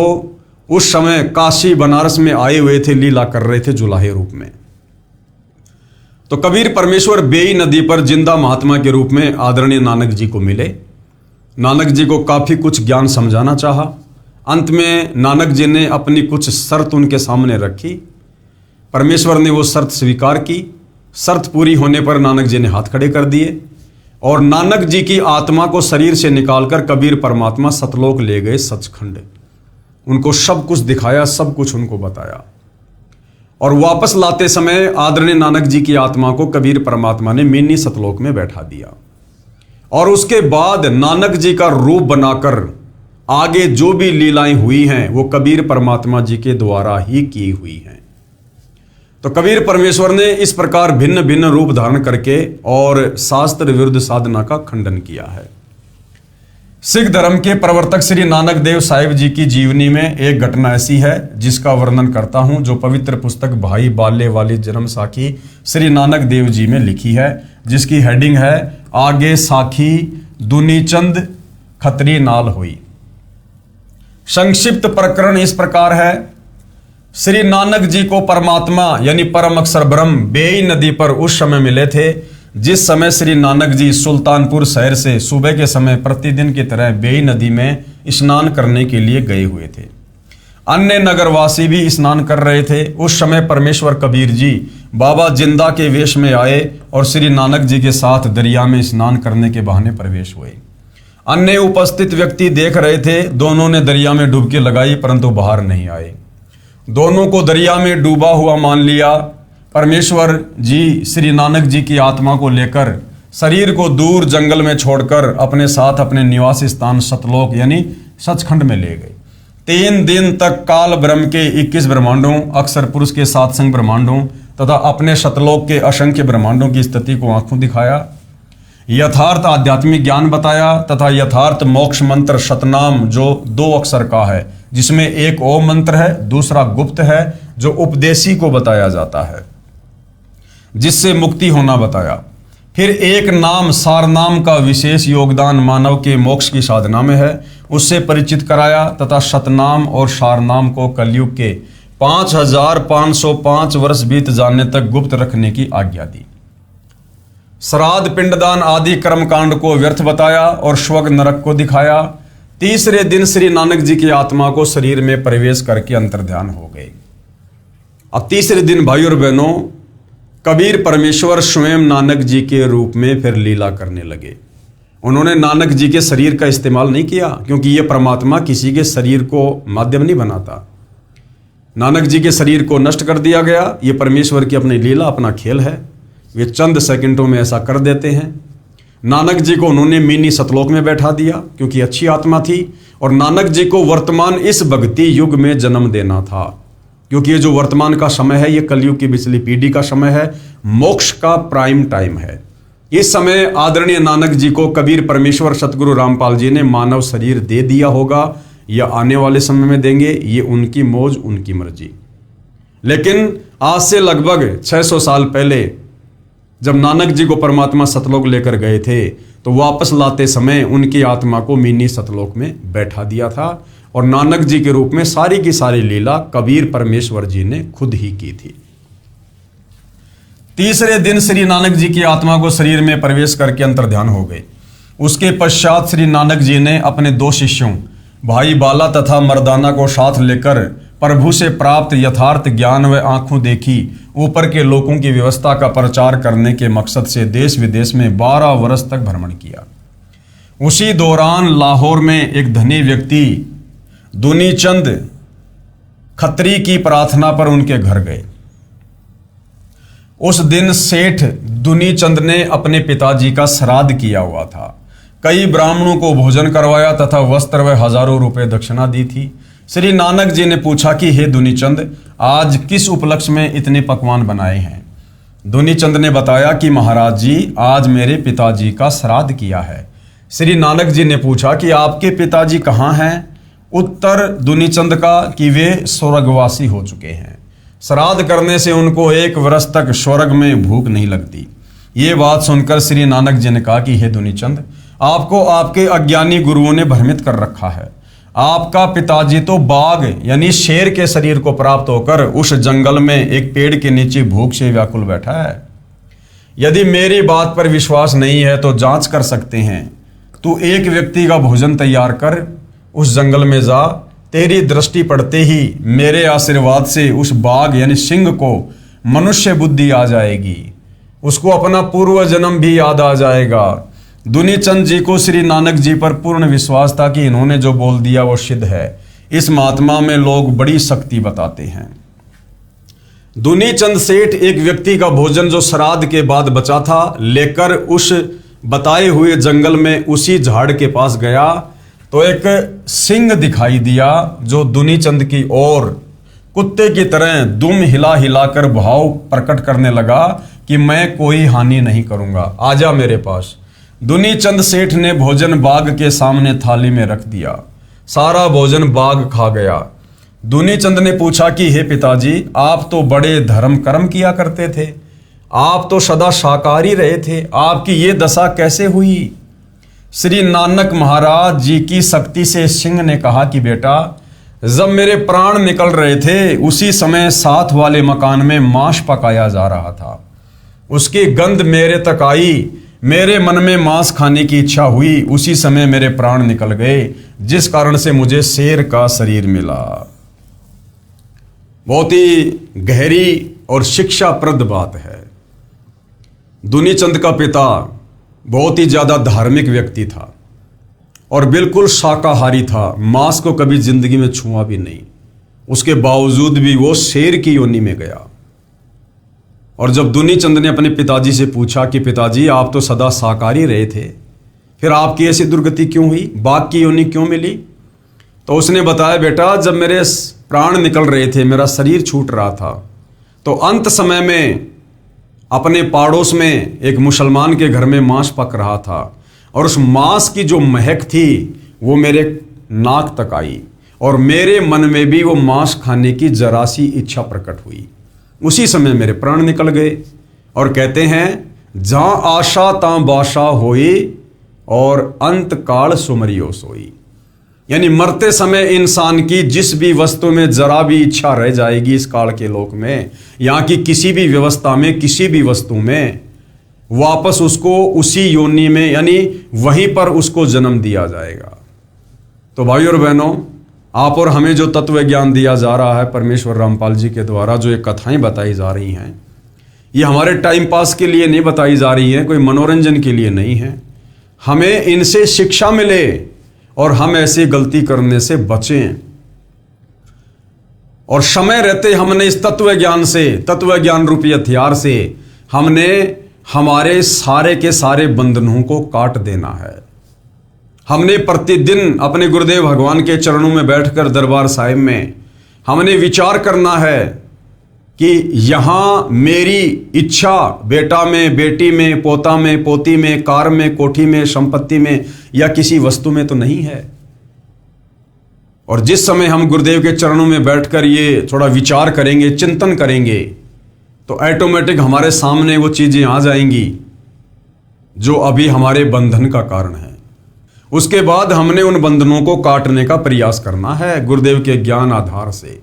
उस समय काशी बनारस में आए हुए थे, लीला कर रहे थे जुलाहे रूप में। तो कबीर परमेश्वर बेई नदी पर जिंदा महात्मा के रूप में आदरणीय नानक जी को मिले। नानक जी को काफी कुछ ज्ञान समझाना चाहा। अंत में नानक जी ने अपनी कुछ शर्त उनके सामने रखी। परमेश्वर ने वो शर्त स्वीकार की। शर्त पूरी होने पर नानक जी ने हाथ खड़े कर दिए, और नानक जी की आत्मा को शरीर से निकालकर कबीर परमात्मा सतलोक ले गए, सचखंड। उनको सब कुछ दिखाया, सब कुछ उनको बताया, और वापस लाते समय आदरणीय नानक जी की आत्मा को कबीर परमात्मा ने मिनी सतलोक में बैठा दिया। और उसके बाद नानक जी का रूप बनाकर आगे जो भी लीलाएं हुई हैं वो कबीर परमात्मा जी के द्वारा ही की हुई हैं। तो कबीर परमेश्वर ने इस प्रकार भिन्न भिन्न रूप धारण करके और शास्त्र विरुद्ध साधना का खंडन किया है। सिख धर्म के प्रवर्तक श्री नानक देव साहिब जी की जीवनी में एक घटना ऐसी है जिसका वर्णन करता हूं, जो पवित्र पुस्तक भाई बाले वाली जन्म साखी श्री नानक देव जी में लिखी है, जिसकी हेडिंग है आगे साखी दुनीचंद खतरी नाल हुई। संक्षिप्त प्रकरण इस प्रकार है। श्री नानक जी को परमात्मा यानी परम अक्षर ब्रह्म बेई नदी पर उस समय मिले थे जिस समय श्री नानक जी सुल्तानपुर शहर से सुबह के समय प्रतिदिन की तरह बेई नदी में स्नान करने के लिए गए हुए थे। अन्य नगरवासी भी स्नान कर रहे थे। उस समय परमेश्वर कबीर जी बाबा जिंदा के वेश में आए और श्री नानक जी के साथ दरिया में स्नान करने के बहाने प्रवेश हुए। अन्य उपस्थित व्यक्ति देख रहे थे। दोनों ने दरिया में डुबकी लगाई परंतु बाहर नहीं आए। दोनों को दरिया में डूबा हुआ मान लिया। परमेश्वर जी श्री नानक जी की आत्मा को लेकर शरीर को दूर जंगल में छोड़कर अपने साथ अपने निवास स्थान सतलोक यानी सचखंड में ले गए। 3 दिन तक काल ब्रह्म के 21 ब्रह्मांडों, अक्षर पुरुष के 7 संग ब्रह्मांडों तथा अपने सतलोक के असंख्य ब्रह्मांडों की स्थिति को आंखों दिखाया, यथार्थ आध्यात्मिक ज्ञान बताया तथा यथार्थ मोक्ष मंत्र सतनाम जो 2 अक्षर का है, जिसमें एक ओम मंत्र है, दूसरा गुप्त है जो उपदेशी को बताया जाता है, जिससे मुक्ति होना बताया। फिर एक नाम सारनाम का विशेष योगदान मानव के मोक्ष की साधना में है, उससे परिचित कराया तथा सतनाम और सारनाम को कलयुग के 5505 वर्ष बीत जाने तक गुप्त रखने की आज्ञा दी। श्राद्ध पिंडदान आदि कर्मकांड को व्यर्थ बताया और स्वर्ग नरक को दिखाया। तीसरे दिन श्री नानक जी की आत्मा को शरीर में प्रवेश करके अंतर्ध्यान हो गए। अब तीसरे दिन भाई और बहनों, कबीर परमेश्वर स्वयं नानक जी के रूप में फिर लीला करने लगे। उन्होंने नानक जी के शरीर का इस्तेमाल नहीं किया, क्योंकि यह परमात्मा किसी के शरीर को माध्यम नहीं बनाता। नानक जी के शरीर को नष्ट कर दिया गया। यह परमेश्वर की अपनी लीला, अपना खेल है। वे चंद सेकंडों में ऐसा कर देते हैं। नानक जी को उन्होंने मिनी सतलोक में बैठा दिया क्योंकि अच्छी आत्मा थी, और नानक जी को वर्तमान इस भक्ति युग में जन्म देना था, क्योंकि ये जो वर्तमान का समय है ये कलयुग की पिछली पीढ़ी का समय है, मोक्ष का प्राइम टाइम है। इस समय आदरणीय नानक जी को कबीर परमेश्वर सतगुरु रामपाल जी ने मानव शरीर दे दिया होगा या आने वाले समय में देंगे, ये उनकी मौज, उनकी मर्जी। लेकिन आज से लगभग 600 साल पहले जब नानक जी को परमात्मा सतलोक लेकर गए थे तो वापस लाते समय उनकी आत्मा को मिनी सतलोक में बैठा दिया था और नानक जी के रूप में सारी की सारी लीला कबीर परमेश्वर जी ने खुद ही की थी। तीसरे दिन श्री नानक जी की आत्मा को शरीर में प्रवेश करके अंतर्ध्यान हो गए। उसके पश्चात श्री नानक जी ने अपने 2 शिष्यों भाई बाला तथा मर्दाना को साथ लेकर प्रभु से प्राप्त यथार्थ ज्ञान व आंखों देखी ऊपर के लोगों की व्यवस्था का प्रचार करने के मकसद से देश विदेश में 12 वर्ष तक भ्रमण किया। उसी दौरान लाहौर में एक धनी व्यक्ति दुनीचंद खत्री की प्रार्थना पर उनके घर गए। उस दिन सेठ दुनीचंद ने अपने पिताजी का श्राद्ध किया हुआ था। कई ब्राह्मणों को भोजन करवाया तथा वस्त्र व हजारों रुपए दक्षिणा दी थी। श्री नानक जी ने पूछा कि हे दुनीचंद, आज किस उपलक्ष्य में इतने पकवान बनाए हैं? दुनीचंद ने बताया कि महाराज जी, आज मेरे पिताजी का श्राद्ध किया है। श्री नानक जी ने पूछा कि आपके पिताजी कहाँ हैं? उत्तर दुनीचंद का कि वे स्वर्गवासी हो चुके हैं। श्राद्ध करने से उनको 1 वर्ष तक स्वर्ग में भूख नहीं लगती। ये बात सुनकर श्री नानक जी ने कहा कि हे दुनीचंद, आपको आपके अज्ञानी गुरुओं ने भ्रमित कर रखा है। आपका पिताजी तो बाघ यानी शेर के शरीर को प्राप्त होकर उस जंगल में एक पेड़ के नीचे भूख से व्याकुल बैठा है। यदि मेरी बात पर विश्वास नहीं है तो जांच कर सकते हैं। तू एक व्यक्ति का भोजन तैयार कर, उस जंगल में जा। तेरी दृष्टि पड़ते ही मेरे आशीर्वाद से उस बाघ यानी सिंह को मनुष्य बुद्धि आ जाएगी, उसको अपना पूर्व जन्म भी याद आ जाएगा। दुनीचंद जी को श्री नानक जी पर पूर्ण विश्वास था कि इन्होंने जो बोल दिया वो सिद्ध है। इस महात्मा में लोग बड़ी शक्ति बताते हैं। दुनीचंद सेठ एक व्यक्ति का भोजन जो श्राद्ध के बाद बचा था लेकर उस बताए हुए जंगल में उसी झाड़ के पास गया तो एक सिंह दिखाई दिया जो दुनीचंद की ओर कुत्ते की तरह दुम हिला हिलाकर भाव प्रकट करने लगा कि मैं कोई हानि नहीं करूंगा, आजा मेरे पास। दुनीचंद सेठ ने भोजन बाघ के सामने थाली में रख दिया। सारा भोजन बाघ खा गया। दुनीचंद ने पूछा कि हे पिताजी, आप तो बड़े धर्म कर्म किया करते थे, आप तो सदा शाकाहारी रहे थे, आपकी ये दशा कैसे हुई? श्री नानक महाराज जी की शक्ति से सिंह ने कहा कि बेटा, जब मेरे प्राण निकल रहे थे उसी समय साथ वाले मकान में मांस पकाया जा रहा था। उसकी गंध मेरे तक आई, मेरे मन में मांस खाने की इच्छा हुई, उसी समय मेरे प्राण निकल गए, जिस कारण से मुझे शेर का शरीर मिला। बहुत ही गहरी और शिक्षाप्रद बात है। दुनीचंद का पिता बहुत ही ज्यादा धार्मिक व्यक्ति था और बिल्कुल शाकाहारी था, मांस को कभी जिंदगी में छुआ भी नहीं। उसके बावजूद भी वो शेर की योनि में गया। और जब दुनीचंद ने अपने पिताजी से पूछा कि पिताजी, आप तो सदा शाकाहारी रहे थे, फिर आपकी ऐसी दुर्गति क्यों हुई, बाघ की योनि क्यों मिली? तो उसने बताया, बेटा, जब मेरे प्राण निकल रहे थे, मेरा शरीर छूट रहा था, तो अंत समय में अपने पड़ोस में एक मुसलमान के घर में मांस पक रहा था और उस मांस की जो महक थी वो मेरे नाक तक आई और मेरे मन में भी वो मांस खाने की जरा सी इच्छा प्रकट हुई। उसी समय मेरे प्राण निकल गए। और कहते हैं, जहां आशा तां बाशा होई और अंत काल सुमरियो सोई। यानी मरते समय इंसान की जिस भी वस्तु में जरा भी इच्छा रह जाएगी इस काल के लोक में, यहाँ की किसी भी व्यवस्था में, किसी भी वस्तु में, वापस उसको उसी योनि में यानी वहीं पर उसको जन्म दिया जाएगा। तो भाई और बहनों, आप और हमें जो तत्व ज्ञान दिया जा रहा है परमेश्वर रामपाल जी के द्वारा, जो ये कथाएं बताई जा रही हैं, ये हमारे टाइम पास के लिए नहीं बताई जा रही हैं, कोई मनोरंजन के लिए नहीं है। हमें इनसे शिक्षा मिले और हम ऐसी गलती करने से बचें। और समय रहते हमने इस तत्व ज्ञान से, तत्व ज्ञान रूपी हथियार से हमने हमारे सारे के सारे बंधनों को काट देना है। हमने प्रतिदिन अपने गुरुदेव भगवान के चरणों में बैठकर दरबार साहिब में हमने विचार करना है कि यहाँ मेरी इच्छा बेटा में, बेटी में, पोता में, पोती में, कार में, कोठी में, संपत्ति में या किसी वस्तु में तो नहीं है। और जिस समय हम गुरुदेव के चरणों में बैठकर ये थोड़ा विचार करेंगे, चिंतन करेंगे, तो ऑटोमेटिक हमारे सामने वो चीजें आ जाएंगी जो अभी हमारे बंधन का कारण है। उसके बाद हमने उन बंधनों को काटने का प्रयास करना है गुरुदेव के ज्ञान आधार से,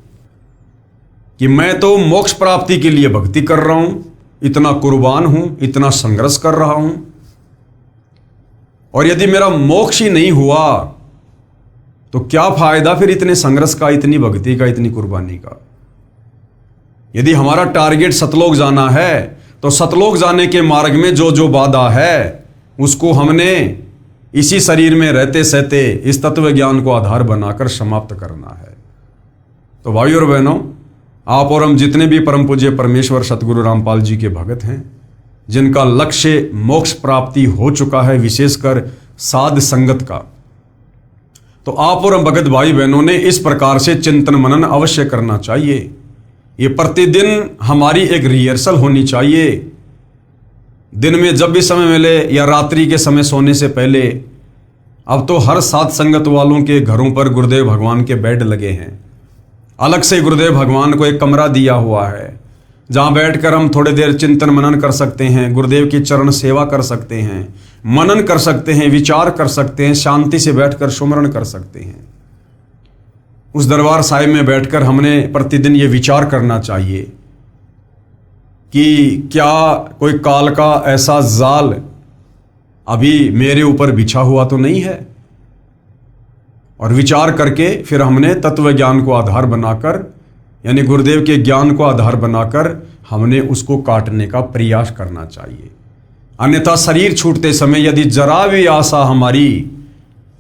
कि मैं तो मोक्ष प्राप्ति के लिए भक्ति कर रहा हूं, इतना कुर्बान हूं, इतना संघर्ष कर रहा हूं, और यदि मेरा मोक्ष ही नहीं हुआ तो क्या फायदा फिर इतने संघर्ष का, इतनी भक्ति का, इतनी कुर्बानी का। यदि हमारा टारगेट सतलोक जाना है तो सतलोक जाने के मार्ग में जो जो बाधा है उसको हमने इसी शरीर में रहते सहते इस तत्व ज्ञान को आधार बनाकर समाप्त करना है। तो भाइयों और बहनों, आप और हम जितने भी परम पूज्य परमेश्वर सतगुरु रामपाल जी के भगत हैं, जिनका लक्ष्य मोक्ष प्राप्ति हो चुका है, विशेषकर साध संगत का, तो आप और हम भगत भाई बहनों ने इस प्रकार से चिंतन मनन अवश्य करना चाहिए। ये प्रतिदिन हमारी एक रिहर्सल होनी चाहिए। दिन में जब भी समय मिले या रात्रि के समय सोने से पहले, अब तो हर साध संगत वालों के घरों पर गुरुदेव भगवान के बेड लगे हैं। अलग से गुरुदेव भगवान को एक कमरा दिया हुआ है जहां बैठकर हम थोड़ी देर चिंतन मनन कर सकते हैं, गुरुदेव की चरण सेवा कर सकते हैं, मनन कर सकते हैं, विचार कर सकते हैं, शांति से बैठकर सुमरण कर सकते हैं। उस दरबार साहिब में बैठकर हमने प्रतिदिन ये विचार करना चाहिए कि क्या कोई काल का ऐसा जाल अभी मेरे ऊपर बिछा हुआ तो नहीं है, और विचार करके फिर हमने तत्व ज्ञान को आधार बनाकर, यानी गुरुदेव के ज्ञान को आधार बनाकर हमने उसको काटने का प्रयास करना चाहिए। अन्यथा शरीर छूटते समय यदि जरा भी आशा हमारी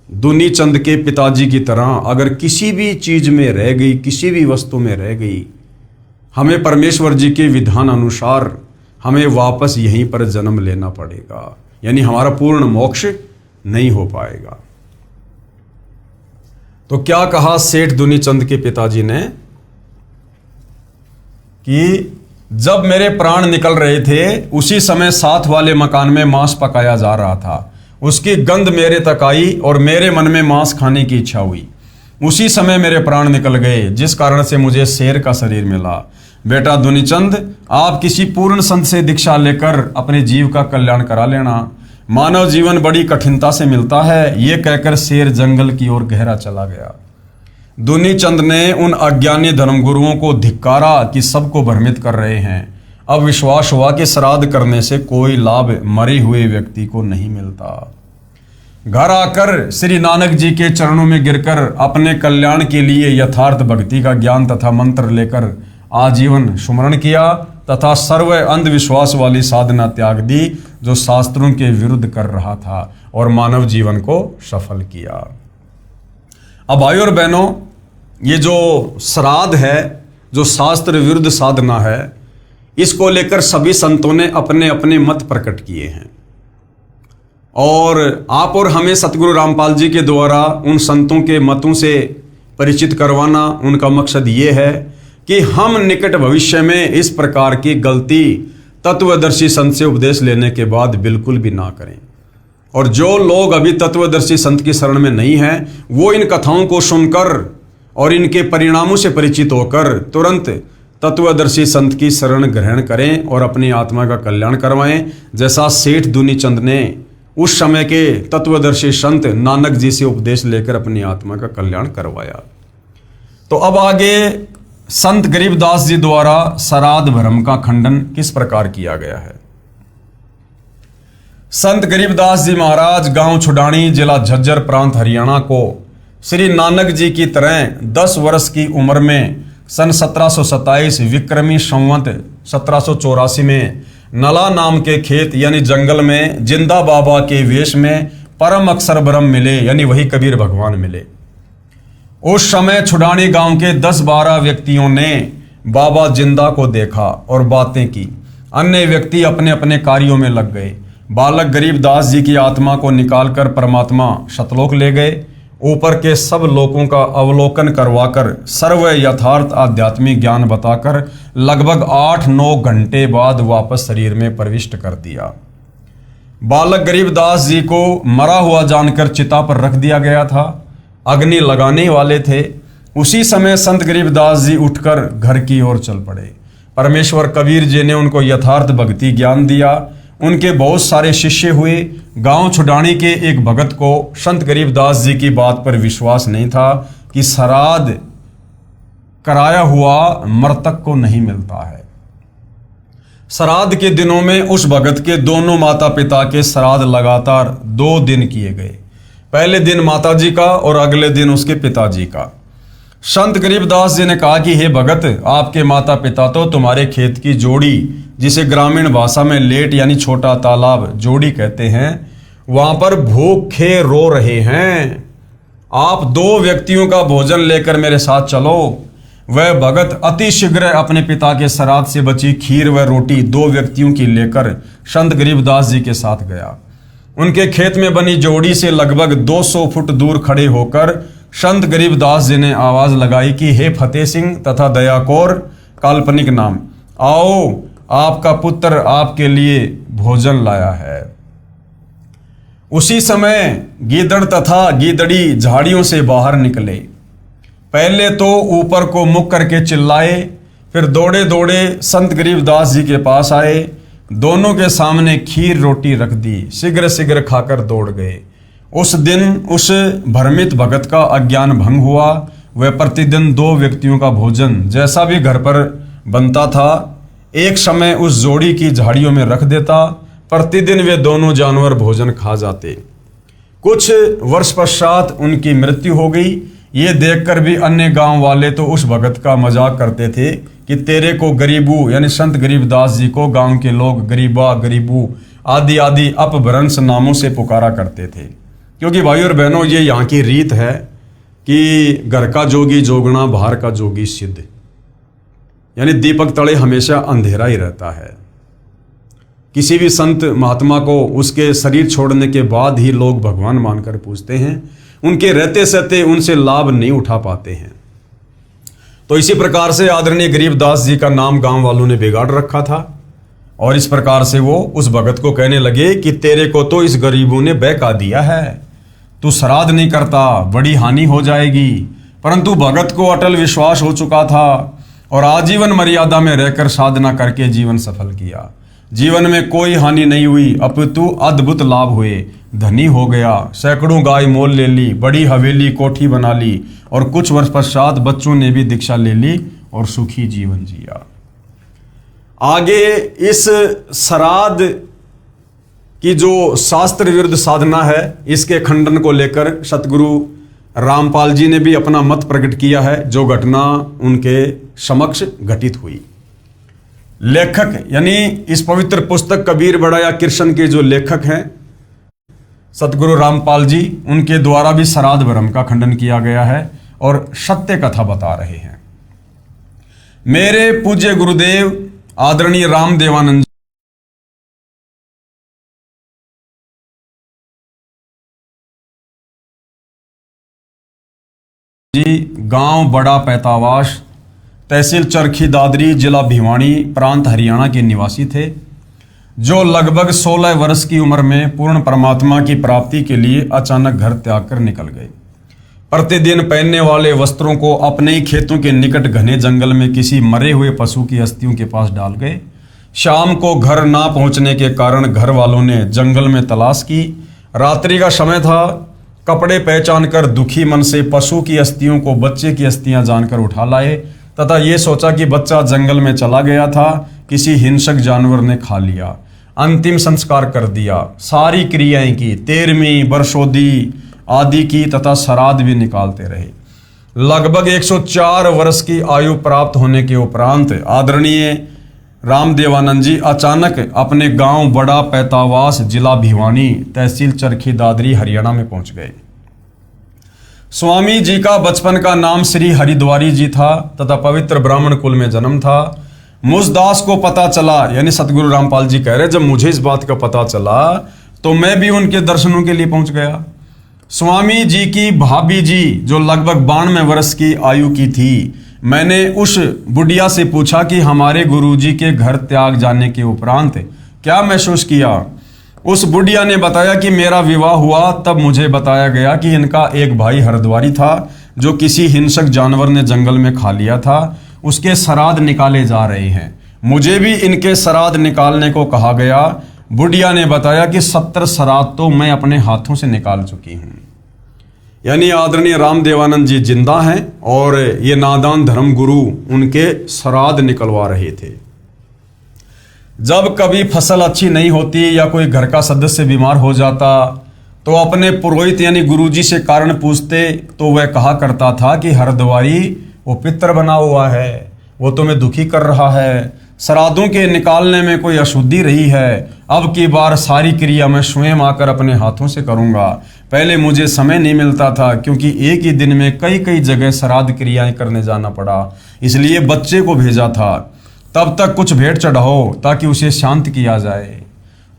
दुनी चंद के पिताजी की तरह अगर किसी भी चीज में रह गई, किसी भी वस्तु में रह गई, हमें परमेश्वर जी के विधान अनुसार हमें वापस यहीं पर जन्म लेना पड़ेगा, यानी हमारा पूर्ण मोक्ष नहीं हो पाएगा। तो क्या कहा सेठ दुनीचंद के पिताजी ने कि जब मेरे प्राण निकल रहे थे उसी समय साथ वाले मकान में मांस पकाया जा रहा था। उसकी गंध मेरे तक आई और मेरे मन में मांस खाने की इच्छा हुई। उसी समय मेरे प्राण निकल गए, जिस कारण से मुझे शेर का शरीर मिला। बेटा दुनीचंद, आप किसी पूर्ण संत से दीक्षा लेकर अपने जीव का कल्याण करा लेना। मानव जीवन बड़ी कठिनता से मिलता है। ये कहकर शेर जंगल की ओर गहरा चला गया। दुनीचंद ने उन अज्ञानी धर्मगुरुओं को धिक्कारा कि सबको भ्रमित कर रहे हैं। अब विश्वास हुआ कि श्राद्ध करने से कोई लाभ मरे हुए व्यक्ति को नहीं मिलता। घर आकर श्री नानक जी के चरणों में गिरकर अपने कल्याण के लिए यथार्थ भक्ति का ज्ञान तथा मंत्र लेकर आजीवन सुमरण किया तथा सर्व अंधविश्वास वाली साधना त्याग दी जो शास्त्रों के विरुद्ध कर रहा था, और मानव जीवन को सफल किया। अब भाइयों और बहनों, ये जो श्राद्ध है, जो शास्त्र विरुद्ध साधना है, इसको लेकर सभी संतों ने अपने अपने मत प्रकट किए हैं, और आप और हमें सतगुरु रामपाल जी के द्वारा उन संतों के मतों से परिचित करवाना उनका मकसद ये है कि हम निकट भविष्य में इस प्रकार की गलती तत्वदर्शी संत से उपदेश लेने के बाद बिल्कुल भी ना करें। और जो लोग अभी तत्वदर्शी संत की शरण में नहीं हैं, वो इन कथाओं को सुनकर और इनके परिणामों से परिचित होकर तुरंत तत्वदर्शी संत की शरण ग्रहण करें और अपनी आत्मा का कल्याण करवाएं, जैसा सेठ दुनीचंद ने उस समय के तत्वदर्शी संत नानक जी से उपदेश लेकर अपनी आत्मा का कल्याण करवाया। तो अब आगे संत गरीबदास जी द्वारा श्राद्ध भ्रम का खंडन किस प्रकार किया गया है। संत गरीबदास जी महाराज गांव छुडानी, जिला झज्जर, प्रांत हरियाणा को श्री नानक जी की तरह 10 वर्ष की उम्र में सन 1727 विक्रमी संवत 1784 में नला नाम के खेत यानी जंगल में जिंदा बाबा के वेश में परम अक्षर ब्रह्म मिले, यानी वही कबीर भगवान मिले। उस समय छुडानी गांव के 10-12 व्यक्तियों ने बाबा जिंदा को देखा और बातें की। अन्य व्यक्ति अपने अपने कार्यों में लग गए। बालक गरीबदास जी की आत्मा को निकालकर परमात्मा सतलोक ले गए। ऊपर के सब लोकों का अवलोकन करवाकर सर्व यथार्थ आध्यात्मिक ज्ञान बताकर लगभग 8-9 घंटे बाद वापस शरीर में प्रविष्ट कर दिया। बालक गरीबदास जी को मरा हुआ जानकर चिता पर रख दिया गया था। अग्नि लगाने वाले थे। उसी समय संत गरीबदास जी उठकर घर की ओर चल पड़े। परमेश्वर कबीर जी ने उनको यथार्थ भक्ति ज्ञान दिया। उनके बहुत सारे शिष्य हुए। गांव छुडानी के एक भगत को संत गरीबदास जी की बात पर विश्वास नहीं था कि श्राद्ध कराया हुआ मृतक को नहीं मिलता है। श्राद्ध के दिनों में उस भगत के दोनों माता पिता के श्राद्ध लगातार 2 दिन किए गए। पहले दिन माता जी का और अगले दिन उसके पिताजी का। संत गरीबदास जी ने कहा कि हे भगत, आपके माता पिता तो तुम्हारे खेत की जोड़ी, जिसे ग्रामीण भाषा में लेट यानी छोटा तालाब जोड़ी कहते हैं, वहां पर भूखे रो रहे हैं। आप 2 व्यक्तियों का भोजन लेकर मेरे साथ चलो। वह भगत अति शीघ्र अपने पिता के श्राद्ध से बची खीर व रोटी 2 व्यक्तियों की लेकर संत गरीबदास जी के साथ गया। उनके खेत में बनी जोड़ी से लगभग 200 फुट दूर खड़े होकर संत गरीबदास जी ने आवाज लगाई कि हे फतेह सिंह तथा दया कौर, काल्पनिक नाम, आओ, आपका पुत्र आपके लिए भोजन लाया है। उसी समय गीदड़ तथा गीदड़ी झाड़ियों से बाहर निकले। पहले तो ऊपर को मुख करके चिल्लाए, फिर दौड़े दौड़े संत गरीबदास जी के पास आए। दोनों के सामने खीर रोटी रख दी। शीघ्र शीघ्र खाकर दौड़ गए। उस दिन उस भ्रमित भगत का अज्ञान भंग हुआ। वह प्रतिदिन 2 व्यक्तियों का भोजन जैसा भी घर पर बनता था, एक समय उस जोड़ी की झाड़ियों में रख देता। प्रतिदिन वे दोनों जानवर भोजन खा जाते। कुछ वर्ष पश्चात उनकी मृत्यु हो गई। ये देखकर भी अन्य गांव वाले तो उस भगत का मजाक करते थे कि तेरे को गरीबू यानी संत गरीबदास जी को गांव के लोग गरीबा, गरीबू आदि आदि अपभ्रंश नामों से पुकारा करते थे। क्योंकि भाई और बहनों, ये यहाँ की रीत है कि घर का जोगी जोगना, बाहर का जोगी सिद्ध, यानी दीपक तले हमेशा अंधेरा ही रहता है। किसी भी संत महात्मा को उसके शरीर छोड़ने के बाद ही लोग भगवान मानकर पूजते हैं। उनके रहते सहते उनसे लाभ नहीं उठा पाते हैं। तो इसी प्रकार से आदरणीय गरीबदास जी का नाम गांव वालों ने बिगाड़ रखा था और इस प्रकार से वो उस भगत को कहने लगे कि तेरे को तो इस गरीबों ने बहका दिया है, तू श्राद्ध नहीं करता, बड़ी हानि हो जाएगी। परंतु भगत को अटल विश्वास हो चुका था और आजीवन मर्यादा में रहकर साधना करके जीवन सफल किया। जीवन में कोई हानि नहीं हुई, अपितु अद्भुत लाभ हुए। धनी हो गया, सैकड़ों गाय मोल ले ली, बड़ी हवेली कोठी बना ली और कुछ वर्ष पश्चात बच्चों ने भी दीक्षा ले ली और सुखी जीवन जिया। आगे इस श्राद्ध की जो शास्त्र विरुद्ध साधना है, इसके खंडन को लेकर सतगुरु रामपाल जी ने भी अपना मत प्रकट किया है, जो घटना उनके समक्ष घटित हुई। लेखक यानी इस पवित्र पुस्तक कबीर बड़ाया कृष्ण के जो लेखक हैं सतगुरु रामपाल जी, उनके द्वारा भी श्राद्ध भ्रम का खंडन किया गया है और सत्य कथा बता रहे हैं। मेरे पूज्य गुरुदेव आदरणीय रामदेवानंद जी, गांव बड़ा पैतावाश, तहसील चरखी दादरी, जिला भिवानी, प्रांत हरियाणा के निवासी थे, जो लगभग 16 वर्ष की उम्र में पूर्ण परमात्मा की प्राप्ति के लिए अचानक घर त्याग कर निकल गए। प्रतिदिन पहनने वाले वस्त्रों को अपने ही खेतों के निकट घने जंगल में किसी मरे हुए पशु की अस्थियों के पास डाल गए। शाम को घर ना पहुंचने के कारण घर वालों ने जंगल में तलाश की। रात्रि का समय था। कपड़े पहचान कर दुखी मन से पशु की अस्थियों को बच्चे की अस्थियां जानकर उठा लाए तथा ये सोचा कि बच्चा जंगल में चला गया था, किसी हिंसक जानवर ने खा लिया। अंतिम संस्कार कर दिया। सारी क्रियाएं की, 13वीं बरसोदी आदि की तथा श्राद्ध भी निकालते रहे। लगभग 104 वर्ष की आयु प्राप्त होने के उपरांत आदरणीय रामदेवानंद जी अचानक अपने गांव बड़ा पैतावास, जिला भिवानी, तहसील चरखी दादरी, हरियाणा में पहुंच गए। स्वामी जी का बचपन का नाम श्री हरिद्वारी जी था तथा पवित्र ब्राह्मण कुल में जन्म था। मुझदास को पता चला, यानी सतगुरु रामपाल जी कह रहे, जब मुझे इस बात का पता चला तो मैं भी उनके दर्शनों के लिए पहुंच गया। स्वामी जी की भाभी जी जो लगभग 92 वर्ष की आयु की थी, मैंने उस बुढ़िया से पूछा कि हमारे गुरुजी के घर त्याग जाने के उपरांत क्या महसूस किया। उस बुढ़िया ने बताया कि मेरा विवाह हुआ तब मुझे बताया गया कि इनका एक भाई हरद्वारी था जो किसी हिंसक जानवर ने जंगल में खा लिया था, उसके श्राद्ध निकाले जा रहे हैं। मुझे भी इनके श्राद्ध निकालने को कहा गया। बुढ़िया ने बताया कि 70 श्राद्ध तो मैं अपने हाथों से निकाल चुकी हूँ। यानी आदरणीय रामदेवानंद जी जिंदा हैं और ये नादान धर्म गुरु उनके श्राद्ध निकलवा रहे थे। जब कभी फसल अच्छी नहीं होती या कोई घर का सदस्य बीमार हो जाता तो अपने पुरोहित यानी गुरुजी से कारण पूछते तो वह कहा करता था कि हरद्वारी वो पितर बना हुआ है, वो तुम्हें दुखी कर रहा है, श्राद्धों के निकालने में कोई अशुद्धि रही है, अब की बार सारी क्रिया मैं स्वयं आकर अपने हाथों से करूंगा। पहले मुझे समय नहीं मिलता था क्योंकि एक ही दिन में कई कई जगह श्राद्ध क्रियाएं करने जाना पड़ा, इसलिए बच्चे को भेजा था। तब तक कुछ भेंट चढ़ाओ ताकि उसे शांत किया जाए।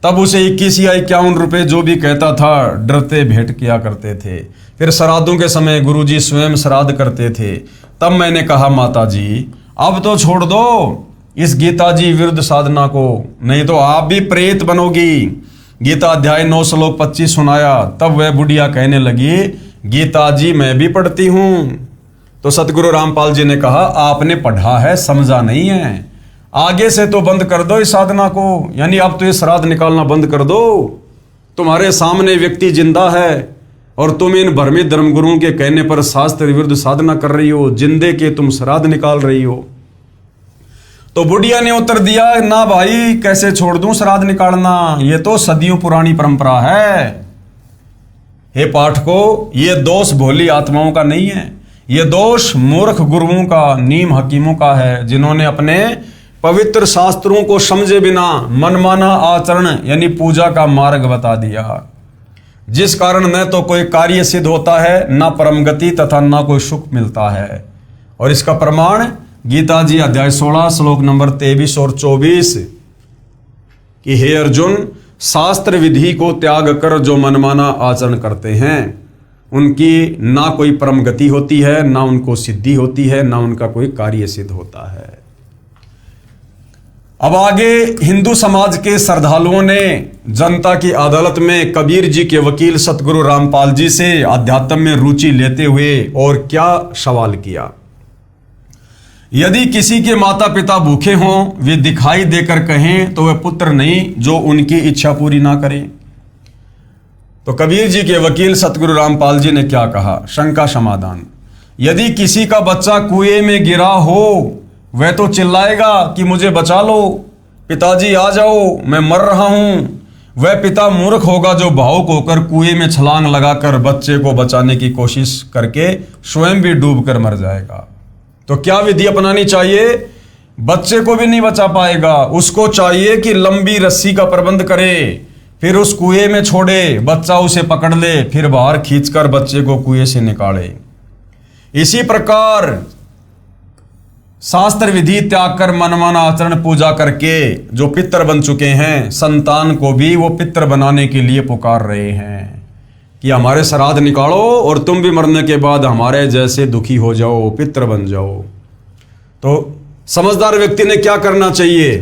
तब उसे 21 या 51 रुपये जो भी कहता था डरते भेंट किया करते थे। फिर श्राद्धों के समय गुरुजी स्वयं श्राद्ध करते थे। तब मैंने कहा माता जी अब तो छोड़ दो इस गीता जी विरुद्ध साधना को, नहीं तो आप भी प्रेत बनोगी। गीता अध्याय 9 श्लोक 25 सुनाया। तब वह बुढ़िया कहने लगी गीता जी मैं भी पढ़ती हूँ। तो सतगुरु रामपाल जी ने कहा आपने पढ़ा है समझा नहीं है, आगे से तो बंद कर दो इस साधना को, यानी अब तो ये श्राद्ध निकालना बंद कर दो। तुम्हारे सामने व्यक्ति जिंदा है और तुम इन भ्रमित धर्मगुरुओं के कहने पर शास्त्र विरुद्ध साधना कर रही हो, जिंदे के तुम श्राद्ध निकाल रही हो। तो बुढ़िया ने उत्तर दिया ना भाई कैसे छोड़ दूं श्राद्ध निकालना, ये तो सदियों पुरानी परंपरा है। हे पाठकों, ये दोष भोली आत्माओं का नहीं है, ये दोष मूर्ख गुरुओं का, नीम हकीमों का है, जिन्होंने अपने पवित्र शास्त्रों को समझे बिना मनमाना आचरण यानी पूजा का मार्ग बता दिया, जिस कारण न तो कोई कार्य सिद्ध होता है, न परम गति तथा न कोई सुख मिलता है। और इसका प्रमाण गीता जी अध्याय 16 श्लोक नंबर 23 और 24 कि हे अर्जुन, शास्त्र विधि को त्याग कर जो मनमाना आचरण करते हैं उनकी ना कोई परम गति होती है, ना उनको सिद्धि होती है, ना उनका कोई कार्य सिद्ध होता है। अब आगे हिंदू समाज के श्रद्धालुओं ने जनता की अदालत में कबीर जी के वकील सतगुरु रामपाल जी से अध्यात्म में रुचि लेते हुए और क्या सवाल किया। यदि किसी के माता पिता भूखे हों, वे दिखाई देकर कहें तो वह पुत्र नहीं जो उनकी इच्छा पूरी ना करे। तो कबीर जी के वकील सतगुरु रामपाल जी ने क्या कहा, शंका समाधान। यदि किसी का बच्चा कुएं में गिरा हो वह तो चिल्लाएगा कि मुझे बचा लो, पिताजी आ जाओ, मैं मर रहा हूं। वह पिता मूर्ख होगा जो भावुक होकर कुएं में छलांग लगाकर बच्चे को बचाने की कोशिश करके स्वयं भी डूबकर मर जाएगा। तो क्या विधि अपनानी चाहिए? बच्चे को भी नहीं बचा पाएगा, उसको चाहिए कि लंबी रस्सी का प्रबंध करे, फिर उस कुएं में छोड़े, बच्चा उसे पकड़ ले, फिर बाहर खींचकर बच्चे को कुएं से निकाले। इसी प्रकार शास्त्र विधि त्याग कर मनमाना आचरण पूजा करके जो पितर बन चुके हैं, संतान को भी वो पितर बनाने के लिए पुकार रहे हैं कि हमारे श्राद्ध निकालो और तुम भी मरने के बाद हमारे जैसे दुखी हो जाओ, पितर बन जाओ। तो समझदार व्यक्ति ने क्या करना चाहिए?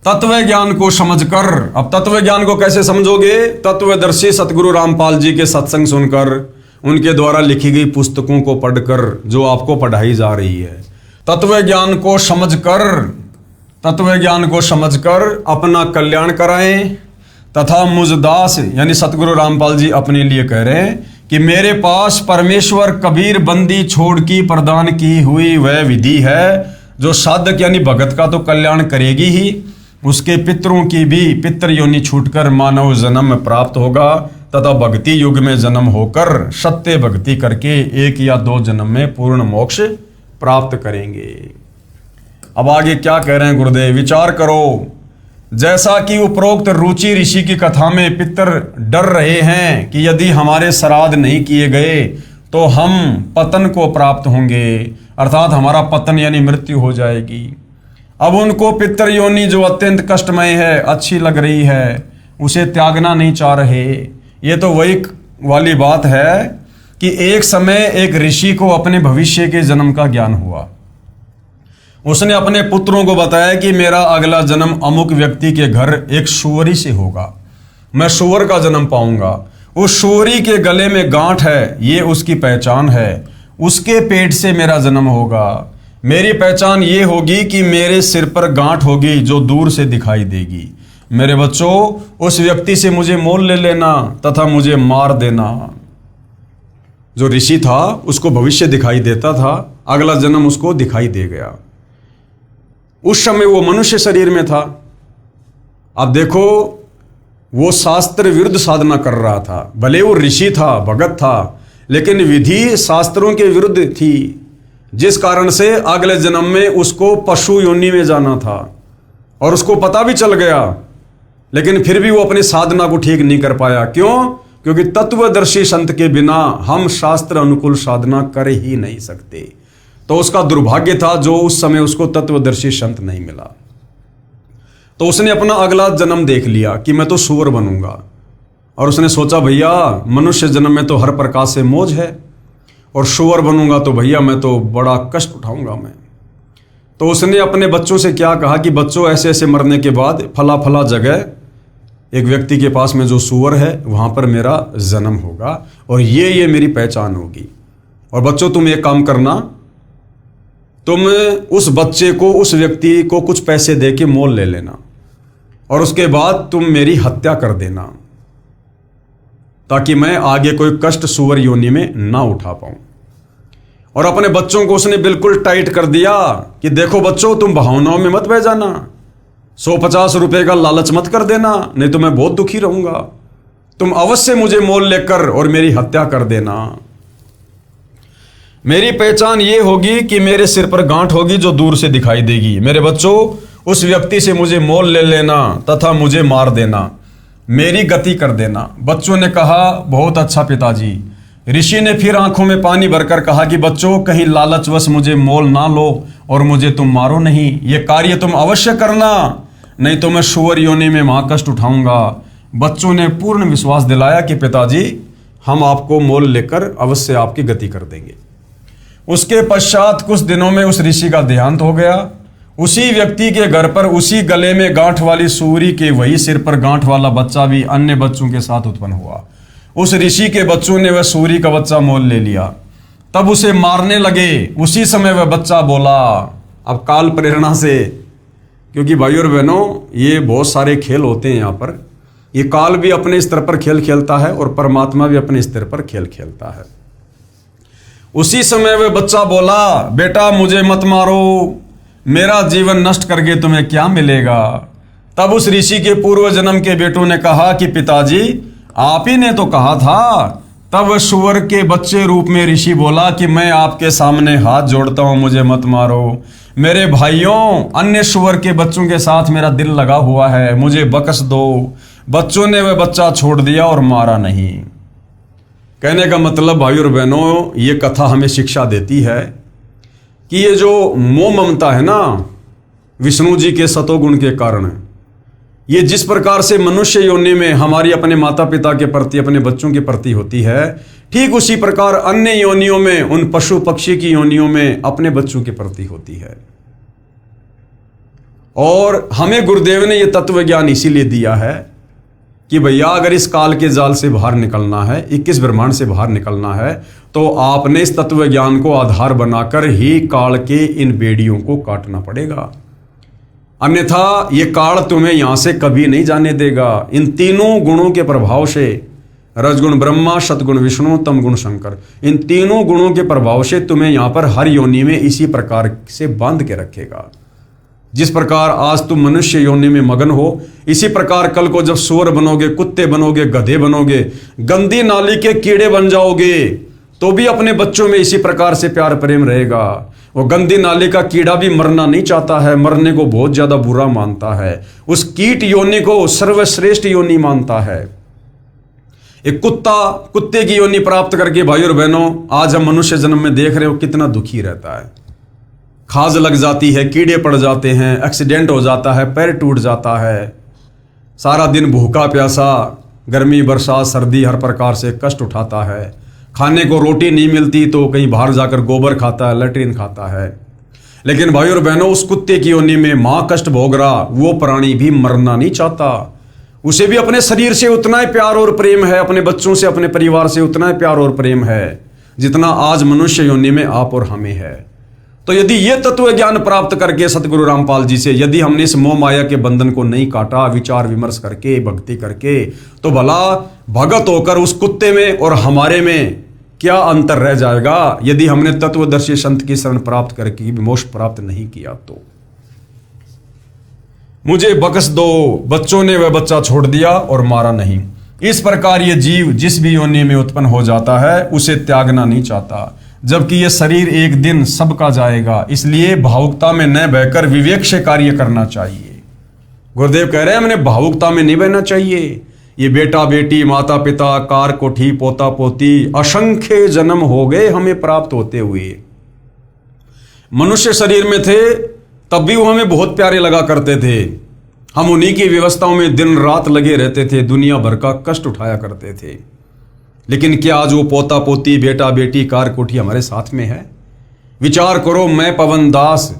तत्व ज्ञान को समझकर, अब तत्व ज्ञान को कैसे समझोगे? तत्वदर्शी सतगुरु रामपाल जी के सत्संग सुनकर, उनके द्वारा लिखी गई पुस्तकों को पढ़कर जो आपको पढ़ाई जा रही है। तत्व ज्ञान को समझकर अपना कल्याण कराएं तथा मुझदास यानी सतगुरु रामपाल जी अपने लिए कह रहे हैं कि मेरे पास परमेश्वर कबीर बंदी छोड़ की प्रदान की हुई वह विधि है जो साधक यानी भगत का तो कल्याण करेगी ही, उसके पितरों की भी पितर योनि छूटकर मानव जन्म प्राप्त होगा तथा भक्ति युग में जन्म होकर सत्य भक्ति करके 1 या 2 जन्म में पूर्ण मोक्ष प्राप्त करेंगे। अब आगे क्या कह रहे हैं गुरुदेव? विचार करो, जैसा कि उपरोक्त रुचि ऋषि की कथा में पितर डर रहे हैं कि यदि हमारे श्राद्ध नहीं किए गए तो हम पतन को प्राप्त होंगे, अर्थात हमारा पतन यानी मृत्यु हो जाएगी। अब उनको पितर योनि जो अत्यंत कष्टमय है, अच्छी लग रही है, उसे त्यागना नहीं चाह रहे। ये तो वही वाली बात है कि एक समय एक ऋषि को अपने भविष्य के जन्म का ज्ञान हुआ। उसने अपने पुत्रों को बताया कि मेरा अगला जन्म अमुक व्यक्ति के घर एक सूअरी से होगा, मैं सूअर का जन्म पाऊंगा। उस सूअरी के गले में गांठ है, ये उसकी पहचान है, उसके पेट से मेरा जन्म होगा। मेरी पहचान ये होगी कि मेरे सिर पर गांठ होगी जो दूर से दिखाई देगी। मेरे बच्चों, उस व्यक्ति से मुझे मोल ले लेना तथा मुझे मार देना। जो ऋषि था उसको भविष्य दिखाई देता था, अगला जन्म उसको दिखाई दे गया। उस समय वो मनुष्य शरीर में था। अब देखो, वो शास्त्र विरुद्ध साधना कर रहा था। भले वो ऋषि था, भगत था, लेकिन विधि शास्त्रों के विरुद्ध थी, जिस कारण से अगले जन्म में उसको पशु योनि में जाना था। और उसको पता भी चल गया, लेकिन फिर भी वो अपनी साधना को ठीक नहीं कर पाया। क्यों? क्योंकि तत्वदर्शी संत के बिना हम शास्त्र अनुकूल साधना कर ही नहीं सकते। तो उसका दुर्भाग्य था जो उस समय उसको तत्वदर्शी संत नहीं मिला। तो उसने अपना अगला जन्म देख लिया कि मैं तो सूअर बनूंगा। और उसने सोचा, भैया मनुष्य जन्म में तो हर प्रकार से मौज है, और सूअर बनूंगा तो भैया मैं तो बड़ा कष्ट उठाऊंगा मैं। तो उसने अपने बच्चों से क्या कहा कि बच्चों, ऐसे ऐसे मरने के बाद फला फला जगह एक व्यक्ति के पास में जो सूअर है वहां पर मेरा जन्म होगा, और ये मेरी पहचान होगी। और बच्चों, तुम एक काम करना, तुम उस बच्चे को, उस व्यक्ति को कुछ पैसे दे के मोल ले लेना, और उसके बाद तुम मेरी हत्या कर देना, ताकि मैं आगे कोई कष्ट सूअर योनि में ना उठा पाऊं। और अपने बच्चों को उसने बिल्कुल टाइट कर दिया कि देखो बच्चों, तुम भावनाओं में मत बह जाना, 150 रुपए का लालच मत कर देना, नहीं तो मैं बहुत दुखी रहूंगा। तुम अवश्य मुझे मोल लेकर और मेरी हत्या कर देना। मेरी पहचान ये होगी कि मेरे सिर पर गांठ होगी जो दूर से दिखाई देगी। मेरे बच्चों, उस व्यक्ति से मुझे मोल ले लेना तथा मुझे मार देना, मेरी गति कर देना। बच्चों ने कहा, बहुत अच्छा पिताजी। ऋषि ने फिर आंखों में पानी भरकर कहा कि बच्चों, कहीं लालचवश मुझे मोल ना लो और मुझे तुम मारो नहीं। ये कार्य तुम अवश्य करना, नहीं तो मैं सूअर योनि में महाकष्ट उठाऊंगा। बच्चों ने पूर्ण विश्वास दिलाया कि पिताजी, हम आपको मोल लेकर अवश्य आपकी गति कर देंगे। उसके पश्चात कुछ दिनों में उस ऋषि का देहांत हो गया। उसी व्यक्ति के घर पर उसी गले में गांठ वाली सूअरी के वही सिर पर गांठ वाला बच्चा भी अन्य बच्चों के साथ उत्पन्न हुआ। उस ऋषि के बच्चों ने वह सूअरी का बच्चा मोल ले लिया, तब उसे मारने लगे। उसी समय वह बच्चा बोला, अब काल प्रेरणा से, क्योंकि भाइयों और बहनों, ये बहुत सारे खेल होते हैं यहाँ पर। ये काल भी अपने स्तर पर खेल खेलता है और परमात्मा भी अपने स्तर पर खेल खेलता है। उसी समय वह बच्चा बोला, बेटा मुझे मत मारो, मेरा जीवन नष्ट करके तुम्हें क्या मिलेगा। तब उस ऋषि के पूर्व जन्म के बेटों ने कहा कि पिताजी, आप ही ने तो कहा था। तब सूअर के बच्चे रूप में ऋषि बोला कि मैं आपके सामने हाथ जोड़ता हूं, मुझे मत मारो। मेरे भाइयों, अन्य सूअर के बच्चों के साथ मेरा दिल लगा हुआ है, मुझे बख्श दो। बच्चों ने वह बच्चा छोड़ दिया और मारा नहीं। कहने का मतलब भाइयों और बहनों, ये कथा हमें शिक्षा देती है कि ये जो मोह ममता है ना, विष्णु जी के सतोगुण के कारण, ये जिस प्रकार से मनुष्य योनि में हमारी अपने माता पिता के प्रति, अपने बच्चों के प्रति होती है, ठीक उसी प्रकार अन्य योनियों में, उन पशु पक्षी की योनियों में अपने बच्चों के प्रति होती है। और हमें गुरुदेव ने यह तत्व ज्ञान इसीलिए दिया है कि भैया, अगर इस काल के जाल से बाहर निकलना है, 21 ब्रह्मांड से बाहर निकलना है, तो आपने इस तत्व ज्ञान को आधार बनाकर ही काल के इन बेड़ियों को काटना पड़ेगा। अन्यथा ये काल तुम्हें यहां से कभी नहीं जाने देगा। इन तीनों गुणों के प्रभाव से, रजगुण ब्रह्मा, सतगुण विष्णु, तमगुण शंकर, इन तीनों गुणों के प्रभाव से तुम्हें यहां पर हर योनि में इसी प्रकार से बांध के रखेगा। जिस प्रकार आज तुम मनुष्य योनि में मगन हो, इसी प्रकार कल को जब सूअर बनोगे, कुत्ते बनोगे, गधे बनोगे, गंदी नाली के कीड़े बन जाओगे, तो भी अपने बच्चों में इसी प्रकार से प्यार प्रेम रहेगा। वो गंदी नाली का कीड़ा भी मरना नहीं चाहता है, मरने को बहुत ज्यादा बुरा मानता है, उस कीट योनि को सर्वश्रेष्ठ योनि मानता है। एक कुत्ते की योनि प्राप्त करके भाइयों और बहनों, आज हम मनुष्य जन्म में देख रहे हो कितना दुखी रहता है। खाज लग जाती है, कीड़े पड़ जाते हैं, एक्सीडेंट हो जाता है, पैर टूट जाता है, सारा दिन भूखा प्यासा गर्मी बरसात सर्दी हर प्रकार से कष्ट उठाता है। खाने को रोटी नहीं मिलती तो कहीं बाहर जाकर गोबर खाता है, लैट्रिन खाता है। लेकिन भाई और बहनों, उस कुत्ते की योनि में माँ कष्ट भोग रहा वो प्राणी भी मरना नहीं चाहता। उसे भी अपने शरीर से उतना ही प्यार और प्रेम है, अपने बच्चों से, अपने परिवार से उतना ही प्यार और प्रेम है जितना आज मनुष्य योनि में आप और हमें है। तो यदि ये तत्व ज्ञान प्राप्त करके सतगुरु रामपाल जी से यदि हमने इस मोह माया के बंधन को नहीं काटा, विचार विमर्श करके, भक्ति करके, तो भला भगत होकर उस कुत्ते में और हमारे में क्या अंतर रह जाएगा यदि हमने तत्वदर्शी संत की शरण प्राप्त करके मोक्ष प्राप्त नहीं किया। तो मुझे बख्श दो, बच्चों ने वह बच्चा छोड़ दिया और मारा नहीं। इस प्रकार ये जीव जिस भी योनि में उत्पन्न हो जाता है उसे त्यागना नहीं चाहता, जबकि ये शरीर एक दिन सबका जाएगा। इसलिए भावुकता में न बहकर विवेक से कार्य करना चाहिए। गुरुदेव कह रहे हैं हमने भावुकता में नहीं बहना चाहिए। ये बेटा बेटी, माता पिता, कार कोठी, पोता पोती, असंख्य जन्म हो गए हमें प्राप्त होते हुए। मनुष्य शरीर में थे तब भी वो हमें बहुत प्यारे लगा करते थे। हम उन्हीं की व्यवस्थाओं में दिन रात लगे रहते थे, दुनिया भर का कष्ट उठाया करते थे। लेकिन क्या आज वो पोता पोती, बेटा बेटी, कार कोठी हमारे साथ में है? विचार करो, मैं पवन दास,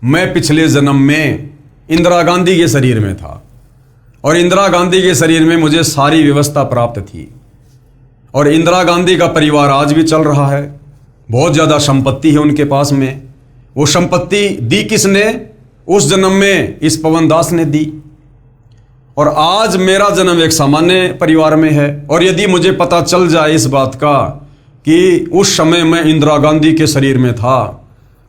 मैं पिछले जन्म में इंदिरा गांधी के शरीर में था और इंदिरा गांधी के शरीर में मुझे सारी व्यवस्था प्राप्त थी और इंदिरा गांधी का परिवार आज भी चल रहा है। बहुत ज़्यादा संपत्ति है उनके पास में। वो संपत्ति दी किसने? उस जन्म में इस पवन दास ने दी। और आज मेरा जन्म एक सामान्य परिवार में है और यदि मुझे पता चल जाए इस बात का कि उस समय मैं इंदिरा गांधी के शरीर में था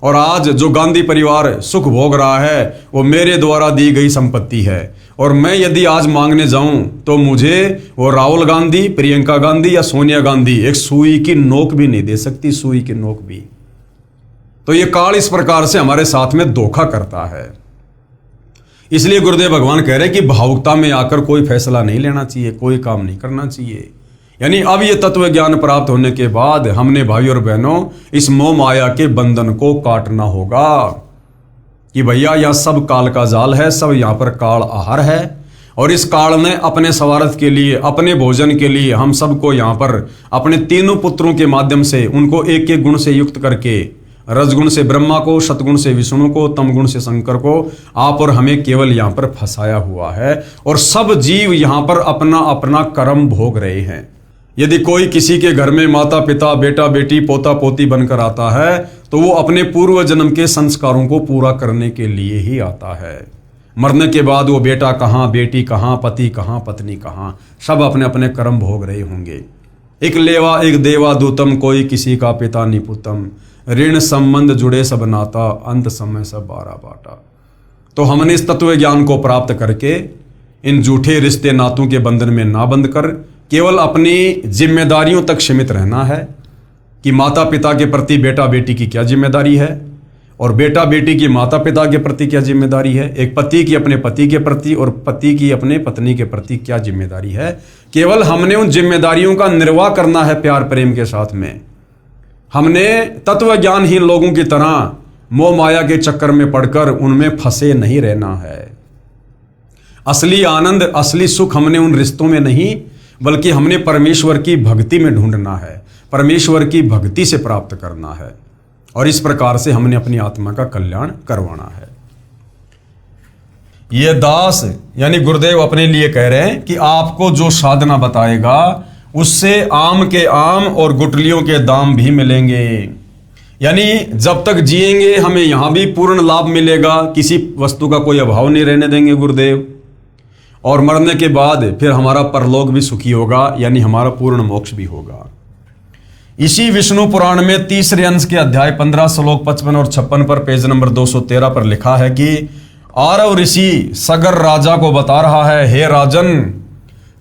और आज जो गांधी परिवार सुख भोग रहा है वो मेरे द्वारा दी गई संपत्ति है, और मैं यदि आज मांगने जाऊं तो मुझे वो राहुल गांधी, प्रियंका गांधी या सोनिया गांधी एक सुई की नोक भी नहीं दे सकती, सुई की नोक भी। तो ये काल इस प्रकार से हमारे साथ में धोखा करता है। इसलिए गुरुदेव भगवान कह रहे हैं कि भावुकता में आकर कोई फैसला नहीं लेना चाहिए, कोई काम नहीं करना चाहिए। यानी अब ये तत्व ज्ञान प्राप्त होने के बाद हमने भाई और बहनों इस मोह माया के बंधन को काटना होगा कि भैया यह सब काल का जाल है, सब यहाँ पर काल आहार है और इस काल ने अपने स्वार्थ के लिए, अपने भोजन के लिए हम सबको यहाँ पर अपने तीनों पुत्रों के माध्यम से उनको एक एक गुण से युक्त करके, रजगुण से ब्रह्मा को, सतगुण से विष्णु को, तमगुण से शंकर को, आप और हमें केवल यहाँ पर फंसाया हुआ है और सब जीव यहाँ पर अपना अपना कर्म भोग रहे हैं। यदि कोई किसी के घर में माता पिता, बेटा बेटी, पोता पोती बनकर आता है तो वो अपने पूर्व जन्म के संस्कारों को पूरा करने के लिए ही आता है। मरने के बाद वो बेटा कहाँ, बेटी कहाँ, पति कहाँ, पत्नी कहाँ, सब अपने अपने कर्म भोग रहे होंगे। एक लेवा एक देवा दूतम, कोई किसी का पिता निपुतम, ऋण संबंध जुड़े सब नाता, अंत समय सब बारा बाटा। तो हमने इस तत्व ज्ञान को प्राप्त करके इन झूठे रिश्ते नातों के बंधन में ना बंध कर केवल अपनी जिम्मेदारियों तक सीमित रहना है कि माता पिता के प्रति बेटा बेटी की क्या जिम्मेदारी है और बेटा बेटी की माता पिता के प्रति क्या जिम्मेदारी है, एक पति की अपने पति के प्रति और पति की अपने पत्नी के प्रति क्या जिम्मेदारी है। केवल हमने उन जिम्मेदारियों का निर्वाह करना है प्यार प्रेम के साथ में। हमने तत्व ज्ञानहीन लोगों की तरह मोह माया के चक्कर में पड़कर उनमें फंसे नहीं रहना है। असली आनंद, असली सुख हमने उन रिश्तों में नहीं बल्कि हमने परमेश्वर की भक्ति में ढूंढना है, परमेश्वर की भक्ति से प्राप्त करना है और इस प्रकार से हमने अपनी आत्मा का कल्याण करवाना है। ये दास यानी गुरुदेव अपने लिए कह रहे हैं कि आपको जो साधना बताएगा उससे आम के आम और गुठलियों के दाम भी मिलेंगे। यानी जब तक जिएंगे हमें यहां भी पूर्ण लाभ मिलेगा, किसी वस्तु का कोई अभाव नहीं रहने देंगे गुरुदेव, और मरने के बाद फिर हमारा परलोक भी सुखी होगा, यानी हमारा पूर्ण मोक्ष भी होगा। इसी विष्णु पुराण में तीसरे अंश के अध्याय 15 श्लोक 55 और 56 पर पेज नंबर 213 पर लिखा है कि आरव ऋषि सगर राजा को बता रहा है, हे राजन,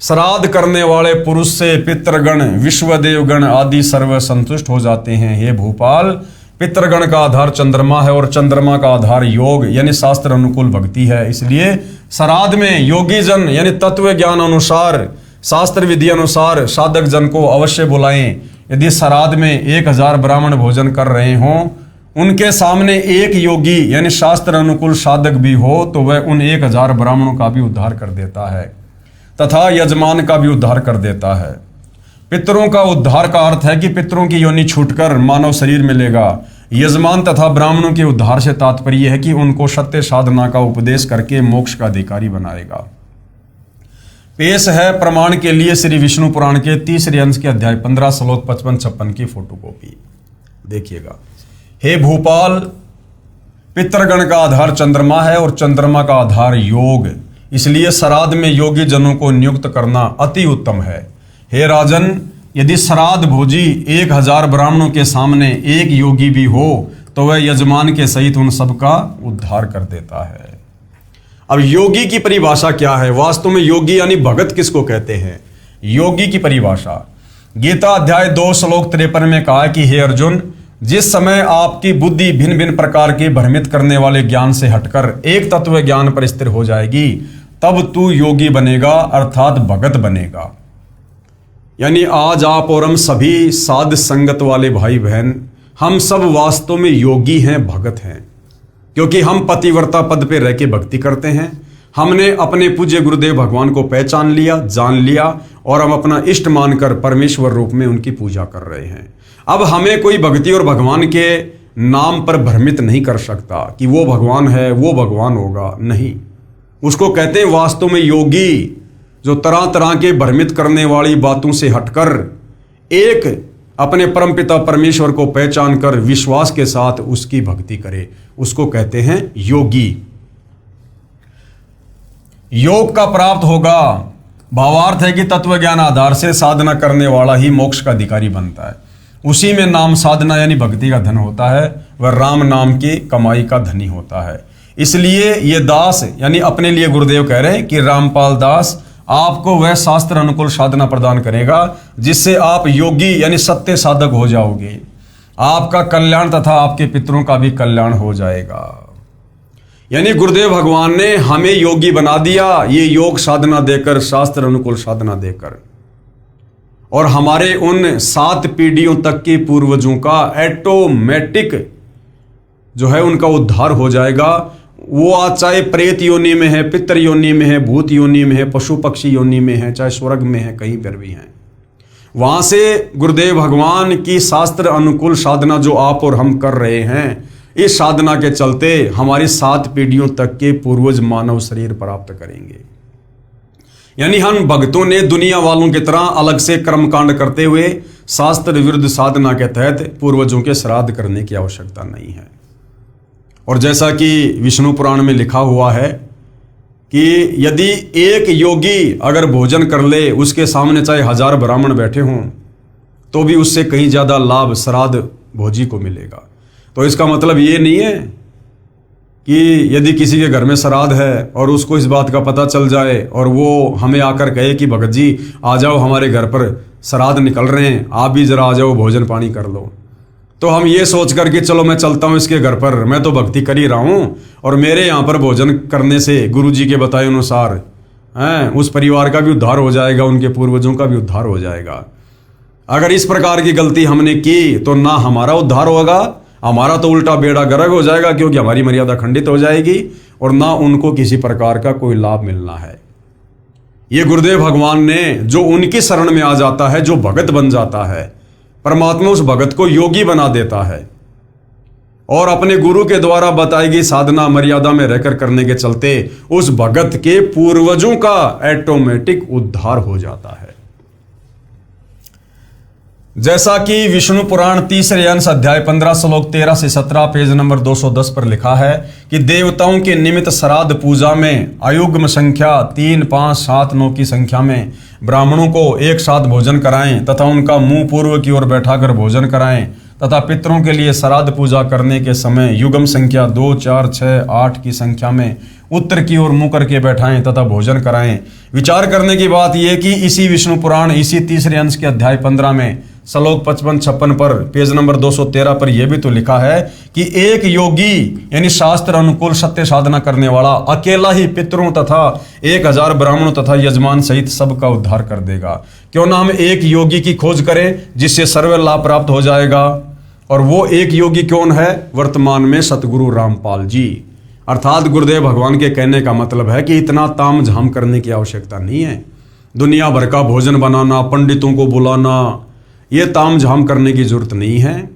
श्राद्ध करने वाले पुरुष से पितृगण, विश्वदेवगण आदि सर्व संतुष्ट हो जाते हैं। हे भूपाल, पितृगण का आधार चंद्रमा है और चंद्रमा का आधार योग यानी शास्त्र अनुकूल भक्ति है। इसलिए श्राद्ध में योगी जन यानी तत्व ज्ञान अनुसार, शास्त्र विधि अनुसार साधक जन को अवश्य बुलाएं। यदि श्राद्ध में 1000 ब्राह्मण भोजन कर रहे हों, उनके सामने एक योगी यानी शास्त्र अनुकूल साधक भी हो तो वह उन 1000 ब्राह्मणों का भी उद्धार कर देता है। तथा यजमान का भी उद्धार कर देता है। पितरों का उद्धार का अर्थ है कि पितरों की योनि छूटकर मानव शरीर मिलेगा। यजमान तथा ब्राह्मणों के उद्धार से तात्पर्य है कि उनको सत्य साधना का उपदेश करके मोक्ष का अधिकारी बनाएगा। पेश है प्रमाण के लिए श्री विष्णु पुराण के 3रे अंश के अध्याय 15 श्लोक 55-56 की फोटोकॉपी देखिएगा। हे भूपाल, पितृगण का आधार चंद्रमा है और चंद्रमा का आधार योग, इसलिए श्राद्ध में योगी जनों को नियुक्त करना अति उत्तम है। हे राजन, यदि श्राद्ध भोजी 1000 ब्राह्मणों के सामने एक योगी भी हो तो वह यजमान के सहित उन सबका उद्धार कर देता है। अब योगी की परिभाषा क्या है? वास्तव में योगी यानी भगत किसको कहते हैं? योगी की परिभाषा गीता अध्याय 2 श्लोक 53 में कहा कि हे अर्जुन, जिस समय आपकी बुद्धि भिन्न भिन्न प्रकार के भ्रमित करने वाले ज्ञान से हटकर एक तत्व ज्ञान पर स्थिर हो जाएगी, तब तू योगी बनेगा, अर्थात भगत बनेगा। यानी आज आप और हम सभी साध संगत वाले भाई बहन, हम सब वास्तव में योगी हैं, भगत हैं, क्योंकि हम पतिव्रता पद पे रह के भक्ति करते हैं। हमने अपने पूज्य गुरुदेव भगवान को पहचान लिया, जान लिया और हम अपना इष्ट मानकर परमेश्वर रूप में उनकी पूजा कर रहे हैं। अब हमें कोई भक्ति और भगवान के नाम पर भ्रमित नहीं कर सकता कि वो भगवान है, वो भगवान होगा, नहीं। उसको कहते हैं वास्तव में योगी, जो तरह तरह के भ्रमित करने वाली बातों से हटकर एक अपने परमपिता परमेश्वर को पहचान कर विश्वास के साथ उसकी भक्ति करे, उसको कहते हैं योगी। योग का प्राप्त होगा भावार्थ है कि तत्व ज्ञान आधार से साधना करने वाला ही मोक्ष का अधिकारी बनता है। उसी में नाम साधना यानी भक्ति का धन होता है, वह राम नाम की कमाई का धनी होता है। इसलिए ये दास यानी अपने लिए गुरुदेव कह रहे हैं कि रामपाल दास आपको वह शास्त्र अनुकूल साधना प्रदान करेगा जिससे आप योगी यानी सत्य साधक हो जाओगे। आपका कल्याण तथा आपके पितरों का भी कल्याण हो जाएगा। यानी गुरुदेव भगवान ने हमें योगी बना दिया, ये योग साधना देकर, शास्त्र अनुकूल साधना देकर, और हमारे उन 7 पीढ़ियों तक के पूर्वजों का ऑटोमेटिक जो है उनका उद्धार हो जाएगा। वो आज चाहे प्रेत योनि में है, पितर योनि में है, भूत योनि में है, पशु पक्षी योनि में है, चाहे स्वर्ग में है, कहीं पर भी हैं, वहां से गुरुदेव भगवान की शास्त्र अनुकूल साधना जो आप और हम कर रहे हैं, इस साधना के चलते हमारी 7 पीढ़ियों तक के पूर्वज मानव शरीर प्राप्त करेंगे। यानी हम भक्तों ने दुनिया वालों की तरह अलग से कर्मकांड करते हुए शास्त्र विरुद्ध साधना के तहत पूर्वजों के श्राद्ध करने की आवश्यकता नहीं है। और जैसा कि विष्णु पुराण में लिखा हुआ है कि यदि एक योगी अगर भोजन कर ले, उसके सामने चाहे 1000 ब्राह्मण बैठे हों, तो भी उससे कहीं ज़्यादा लाभ श्राद्ध भोजी को मिलेगा। तो इसका मतलब ये नहीं है कि यदि किसी के घर में श्राद्ध है और उसको इस बात का पता चल जाए और वो हमें आकर कहे कि भगत जी आ जाओ, हमारे घर पर श्राद्ध निकल रहे हैं, आप भी जरा आ जाओ, भोजन पानी कर लो, तो हम ये सोच कर कि चलो मैं चलता हूँ इसके घर पर, मैं तो भक्ति कर ही रहा हूँ और मेरे यहाँ पर भोजन करने से गुरु जी के बताए अनुसार उस परिवार का भी उद्धार हो जाएगा, उनके पूर्वजों का भी उद्धार हो जाएगा। अगर इस प्रकार की गलती हमने की तो ना हमारा उद्धार होगा, हमारा तो उल्टा बेड़ा गर्क हो जाएगा, क्योंकि हमारी मर्यादा खंडित हो जाएगी और ना उनको किसी प्रकार का कोई लाभ मिलना है। ये गुरुदेव भगवान ने जो उनकी शरण में आ जाता है, जो भगत बन जाता है, परमात्मा उस भगत को योगी बना देता है और अपने गुरु के द्वारा बताई गई साधना मर्यादा में रहकर करने के चलते उस भगत के पूर्वजों का ऑटोमेटिक उद्धार हो जाता है। जैसा कि विष्णु पुराण 3रे अंश अध्याय 15 श्लोक 13 से 17 पेज नंबर 210 पर लिखा है कि देवताओं के निमित्त श्राद्ध पूजा में अयुग्म संख्या 3, 5, 7, 9 की संख्या में ब्राह्मणों को एक साथ भोजन कराएं तथा उनका मुंह पूर्व की ओर बैठाकर भोजन कराएं तथा पितरों के लिए श्राद्ध पूजा करने के समय युग्म संख्या 2, 4, 6, 8 की संख्या में उत्तर की ओर मुंह करके बैठाएं तथा भोजन कराएं। विचार करने की बात यह कि इसी विष्णु पुराण इसी 3रे अंश के अध्याय 15 में श्लोक 55-56 पर पेज नंबर 213 पर यह भी तो लिखा है कि एक योगी यानी शास्त्र अनुकूल सत्य साधना करने वाला अकेला ही पितरों तथा 1000 ब्राह्मणों तथा यजमान सहित सबका उद्धार कर देगा। क्यों ना हम एक योगी की खोज करें जिससे सर्व लाभ प्राप्त हो जाएगा। और वो एक योगी कौन है? वर्तमान में सतगुरु रामपाल जी, अर्थात गुरुदेव भगवान के कहने का मतलब है कि इतना ताम झाम करने की आवश्यकता नहीं है। दुनिया भर का भोजन बनाना, पंडितों को बुलाना, ये तामझाम करने की जरूरत नहीं है।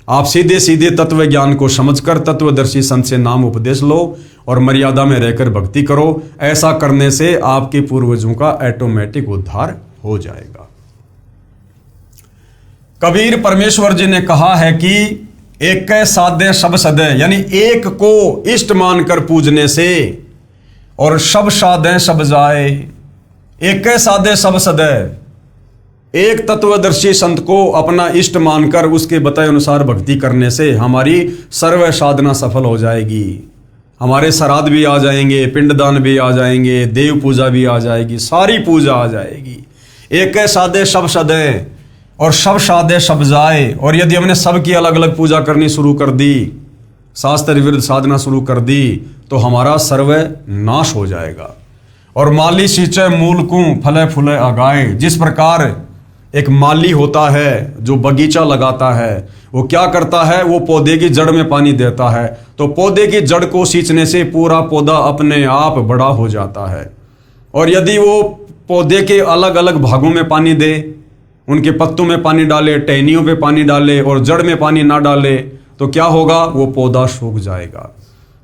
आप सीधे सीधे तत्व ज्ञान को समझकर तत्वदर्शी संत से नाम उपदेश लो और मर्यादा में रहकर भक्ति करो। ऐसा करने से आपके पूर्वजों का ऑटोमेटिक उद्धार हो जाएगा। कबीर परमेश्वर जी ने कहा है कि एक साधे सब सदे, यानी एक को इष्ट मानकर पूजने से, और सब साधे सब जाए। एक साधे सब सदे, एक तत्वदर्शी संत को अपना इष्ट मानकर उसके बताए अनुसार भक्ति करने से हमारी सर्व साधना सफल हो जाएगी। हमारे श्राद्ध भी आ जाएंगे, पिंडदान भी आ जाएंगे, देव पूजा भी आ जाएगी, सारी पूजा आ जाएगी। एक साधे सब सदे और सब साधे सब जाए। और यदि हमने सबकी अलग अलग पूजा करनी शुरू कर दी, शास्त्र विरुद्ध साधना शुरू कर दी, तो हमारा सर्व नाश हो जाएगा। और माली सींचे मूल को फले फूले आगाए। जिस प्रकार एक माली होता है जो बगीचा लगाता है, वो क्या करता है, वो पौधे की जड़ में पानी देता है, तो पौधे की जड़ को सींचने से पूरा पौधा अपने आप बड़ा हो जाता है। और यदि वो पौधे के अलग अलग भागों में पानी दे, उनके पत्तों में पानी डाले, टहनियों पे पानी डाले और जड़ में पानी ना डाले, तो क्या होगा, वो पौधा सूख जाएगा।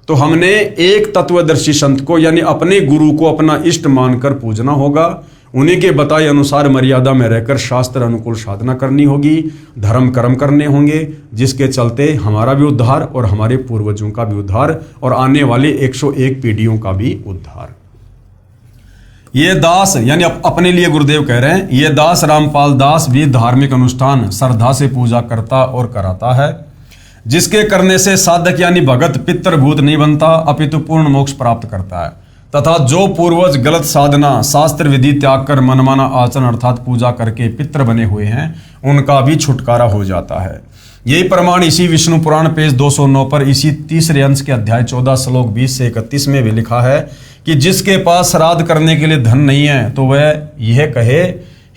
तो हमने एक तत्वदर्शी संत को यानी अपने गुरु को अपना इष्ट मानकर पूजना होगा। उन्हीं के बताए अनुसार मर्यादा में रहकर शास्त्र अनुकूल साधना करनी होगी, धर्म कर्म करने होंगे, जिसके चलते हमारा भी उद्धार और हमारे पूर्वजों का भी उद्धार और आने वाले 101 पीढ़ियों का भी उद्धार। ये दास यानी अपने लिए गुरुदेव कह रहे हैं, ये दास रामपाल दास भी धार्मिक अनुष्ठान श्रद्धा से पूजा करता और कराता है, जिसके करने से साधक यानी भगत पितृभूत नहीं बनता, अपितु पूर्ण मोक्ष प्राप्त करता है। तथा जो पूर्वज गलत साधना शास्त्र विधि त्याग कर मनमाना आचरण अर्थात पूजा करके पितृ बने हुए हैं, उनका भी छुटकारा हो जाता है। यही प्रमाण इसी विष्णु पुराण पेज 209 पर इसी तीसरे अंश के अध्याय 14 श्लोक 20 से 31 में भी लिखा है कि जिसके पास श्राद्ध करने के लिए धन नहीं है, तो वह यह कहे,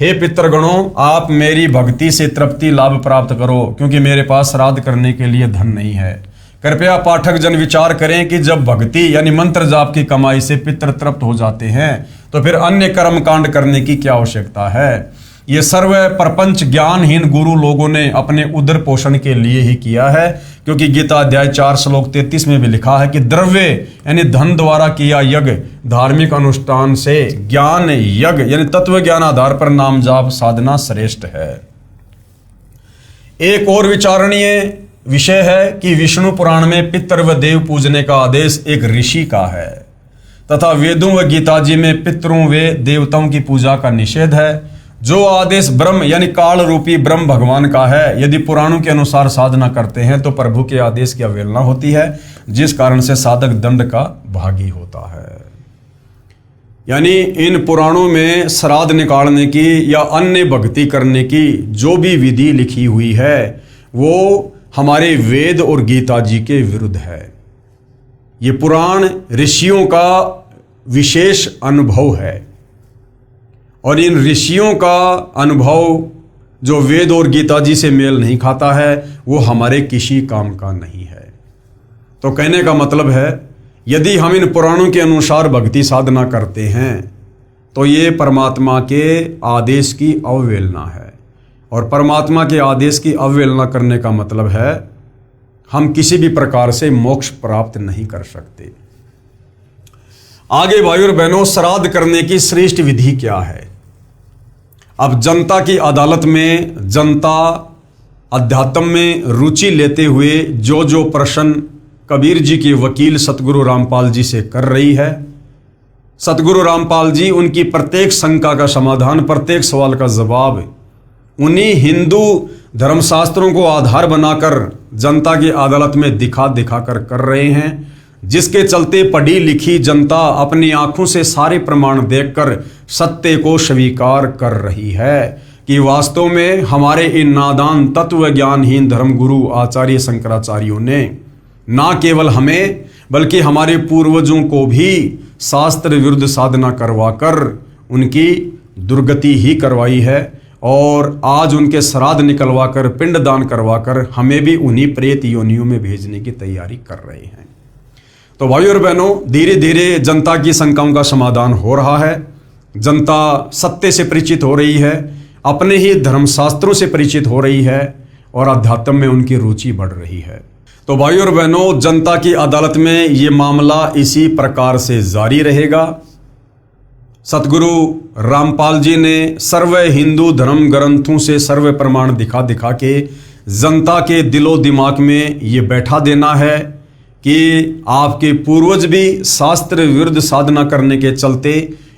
हे पितृगणों, आप मेरी भक्ति से तृप्ति लाभ प्राप्त करो, क्योंकि मेरे पास श्राद्ध करने के लिए धन नहीं है। कृपया पाठक जन विचार करें कि जब भक्ति यानी मंत्र जाप की कमाई से पितृ तृप्त हो जाते हैं, तो फिर अन्य कर्म कांड करने की क्या आवश्यकता है। ये सर्व प्रपंच ज्ञानहीन गुरु लोगों ने अपने उदर पोषण के लिए ही किया है, क्योंकि गीता अध्याय 4 श्लोक 33 में भी लिखा है कि द्रव्य यानी धन द्वारा किया यज्ञ धार्मिक अनुष्ठान से ज्ञान यज्ञ यानी तत्व ज्ञान आधार पर नाम जाप साधना श्रेष्ठ है। एक और विचारणीय विषय है कि विष्णु पुराण में पितृ व देव पूजने का आदेश एक ऋषि का है, तथा वेदों व गीता जी में पितरों व देवताओं की पूजा का निषेध है। जो आदेश ब्रह्म यानी काल रूपी ब्रह्म भगवान का है, यदि पुराणों के अनुसार साधना करते हैं तो प्रभु के आदेश की अवहेलना होती है, जिस कारण से साधक दंड का भागी होता है। यानी इन पुराणों में श्राद्ध निकालने की या अन्य भक्ति करने की जो भी विधि लिखी हुई है, वो हमारे वेद और गीता जी के विरुद्ध है। ये पुराण ऋषियों का विशेष अनुभव है, और इन ऋषियों का अनुभव जो वेद और गीता जी से मेल नहीं खाता है, वो हमारे किसी काम का नहीं है। तो कहने का मतलब है, यदि हम इन पुराणों के अनुसार भक्ति साधना करते हैं, तो ये परमात्मा के आदेश की अवहेलना है, और परमात्मा के आदेश की अवहेलना करने का मतलब है हम किसी भी प्रकार से मोक्ष प्राप्त नहीं कर सकते। आगे भाइयों और बहनों, श्राद्ध करने की श्रेष्ठ विधि क्या है। अब जनता की अदालत में जनता अध्यात्म में रुचि लेते हुए जो जो प्रश्न कबीर जी के वकील सतगुरु रामपाल जी से कर रही है, सतगुरु रामपाल जी उनकी प्रत्येक शंका का समाधान, प्रत्येक सवाल का जवाब उन्हीं हिंदू धर्मशास्त्रों को आधार बनाकर जनता की अदालत में दिखा कर रहे हैं, जिसके चलते पढ़ी लिखी जनता अपनी आंखों से सारे प्रमाण देखकर सत्य को स्वीकार कर रही है कि वास्तव में हमारे इन नादान तत्व ज्ञानहीन धर्मगुरु आचार्य शंकराचार्यों ने ना केवल हमें बल्कि हमारे पूर्वजों को भी शास्त्र विरुद्ध साधना करवाकर उनकी दुर्गति ही करवाई है, और आज उनके श्राद्ध निकलवाकर पिंडदान करवाकर हमें भी उन्हीं प्रेत योनियों में भेजने की तैयारी कर रहे हैं। तो भाइयों और बहनों, धीरे धीरे जनता की शंकाओं का समाधान हो रहा है। जनता सत्य से परिचित हो रही है, अपने ही धर्मशास्त्रों से परिचित हो रही है और अध्यात्म में उनकी रुचि बढ़ रही है। तो भाइयों और बहनों, जनता की अदालत में ये मामला इसी प्रकार से जारी रहेगा। सतगुरु रामपाल जी ने सर्व हिंदू धर्म ग्रंथों से सर्व प्रमाण दिखा दिखा के जनता के दिलो दिमाग में ये बैठा देना है कि आपके पूर्वज भी शास्त्र विरुद्ध साधना करने के चलते,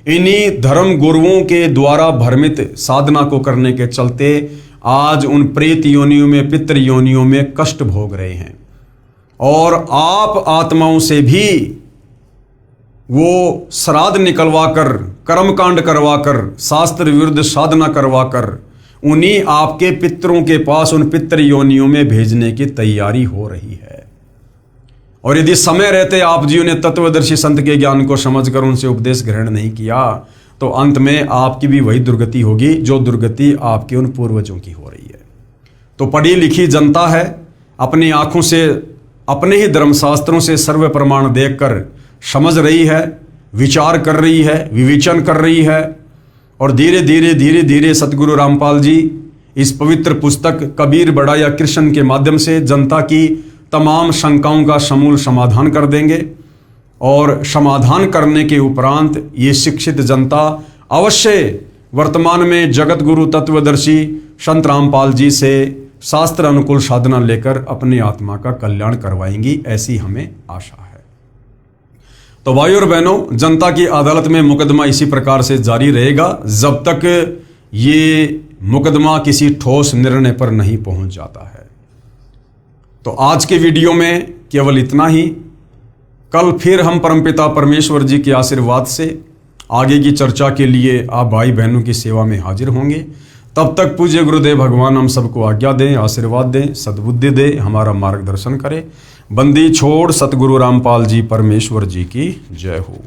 इन्हीं धर्म गुरुओं के द्वारा भ्रमित साधना को करने के चलते आज उन प्रेत योनियों में, पितृ योनियों में कष्ट भोग रहे हैं। और आप आत्माओं से भी वो श्राद्ध निकलवाकर, कर्मकांड करवाकर, शास्त्र विरुद्ध साधना करवाकर उन्हीं आपके पितरों के पास, उन पितृ योनियों में भेजने की तैयारी हो रही है। और यदि समय रहते आप जियों ने तत्वदर्शी संत के ज्ञान को समझकर उनसे उपदेश ग्रहण नहीं किया तो अंत में आपकी भी वही दुर्गति होगी जो दुर्गति आपके उन पूर्वजों की हो रही है। तो पढ़ी लिखी जनता है, अपनी आंखों से, अपने ही धर्मशास्त्रों से सर्व प्रमाण देखकर समझ रही है, विचार कर रही है, विवेचन कर रही है और धीरे धीरे सतगुरु रामपाल जी इस पवित्र पुस्तक कबीर बड़ा या कृष्ण के माध्यम से जनता की तमाम शंकाओं का समूल समाधान कर देंगे। और समाधान करने के उपरांत ये शिक्षित जनता अवश्य वर्तमान में जगत गुरु तत्वदर्शी संत रामपाल जी से शास्त्र अनुकूल साधना लेकर अपनी आत्मा का कल्याण करवाएंगी, ऐसी हमें आशा है। तो भाइयों और बहनों, जनता की अदालत में मुकदमा इसी प्रकार से जारी रहेगा जब तक ये मुकदमा किसी ठोस निर्णय पर नहीं पहुंच जाता है। तो आज के वीडियो में केवल इतना ही। कल फिर हम परमपिता परमेश्वर जी के आशीर्वाद से आगे की चर्चा के लिए आप भाई बहनों की सेवा में हाजिर होंगे। तब तक पूज्य गुरुदेव भगवान हम सबको आज्ञा दें, आशीर्वाद दें, सद्बुद्धि दें, हमारा मार्गदर्शन करें। बंदी छोड़ सतगुरु रामपाल जी परमेश्वर जी की जय हो।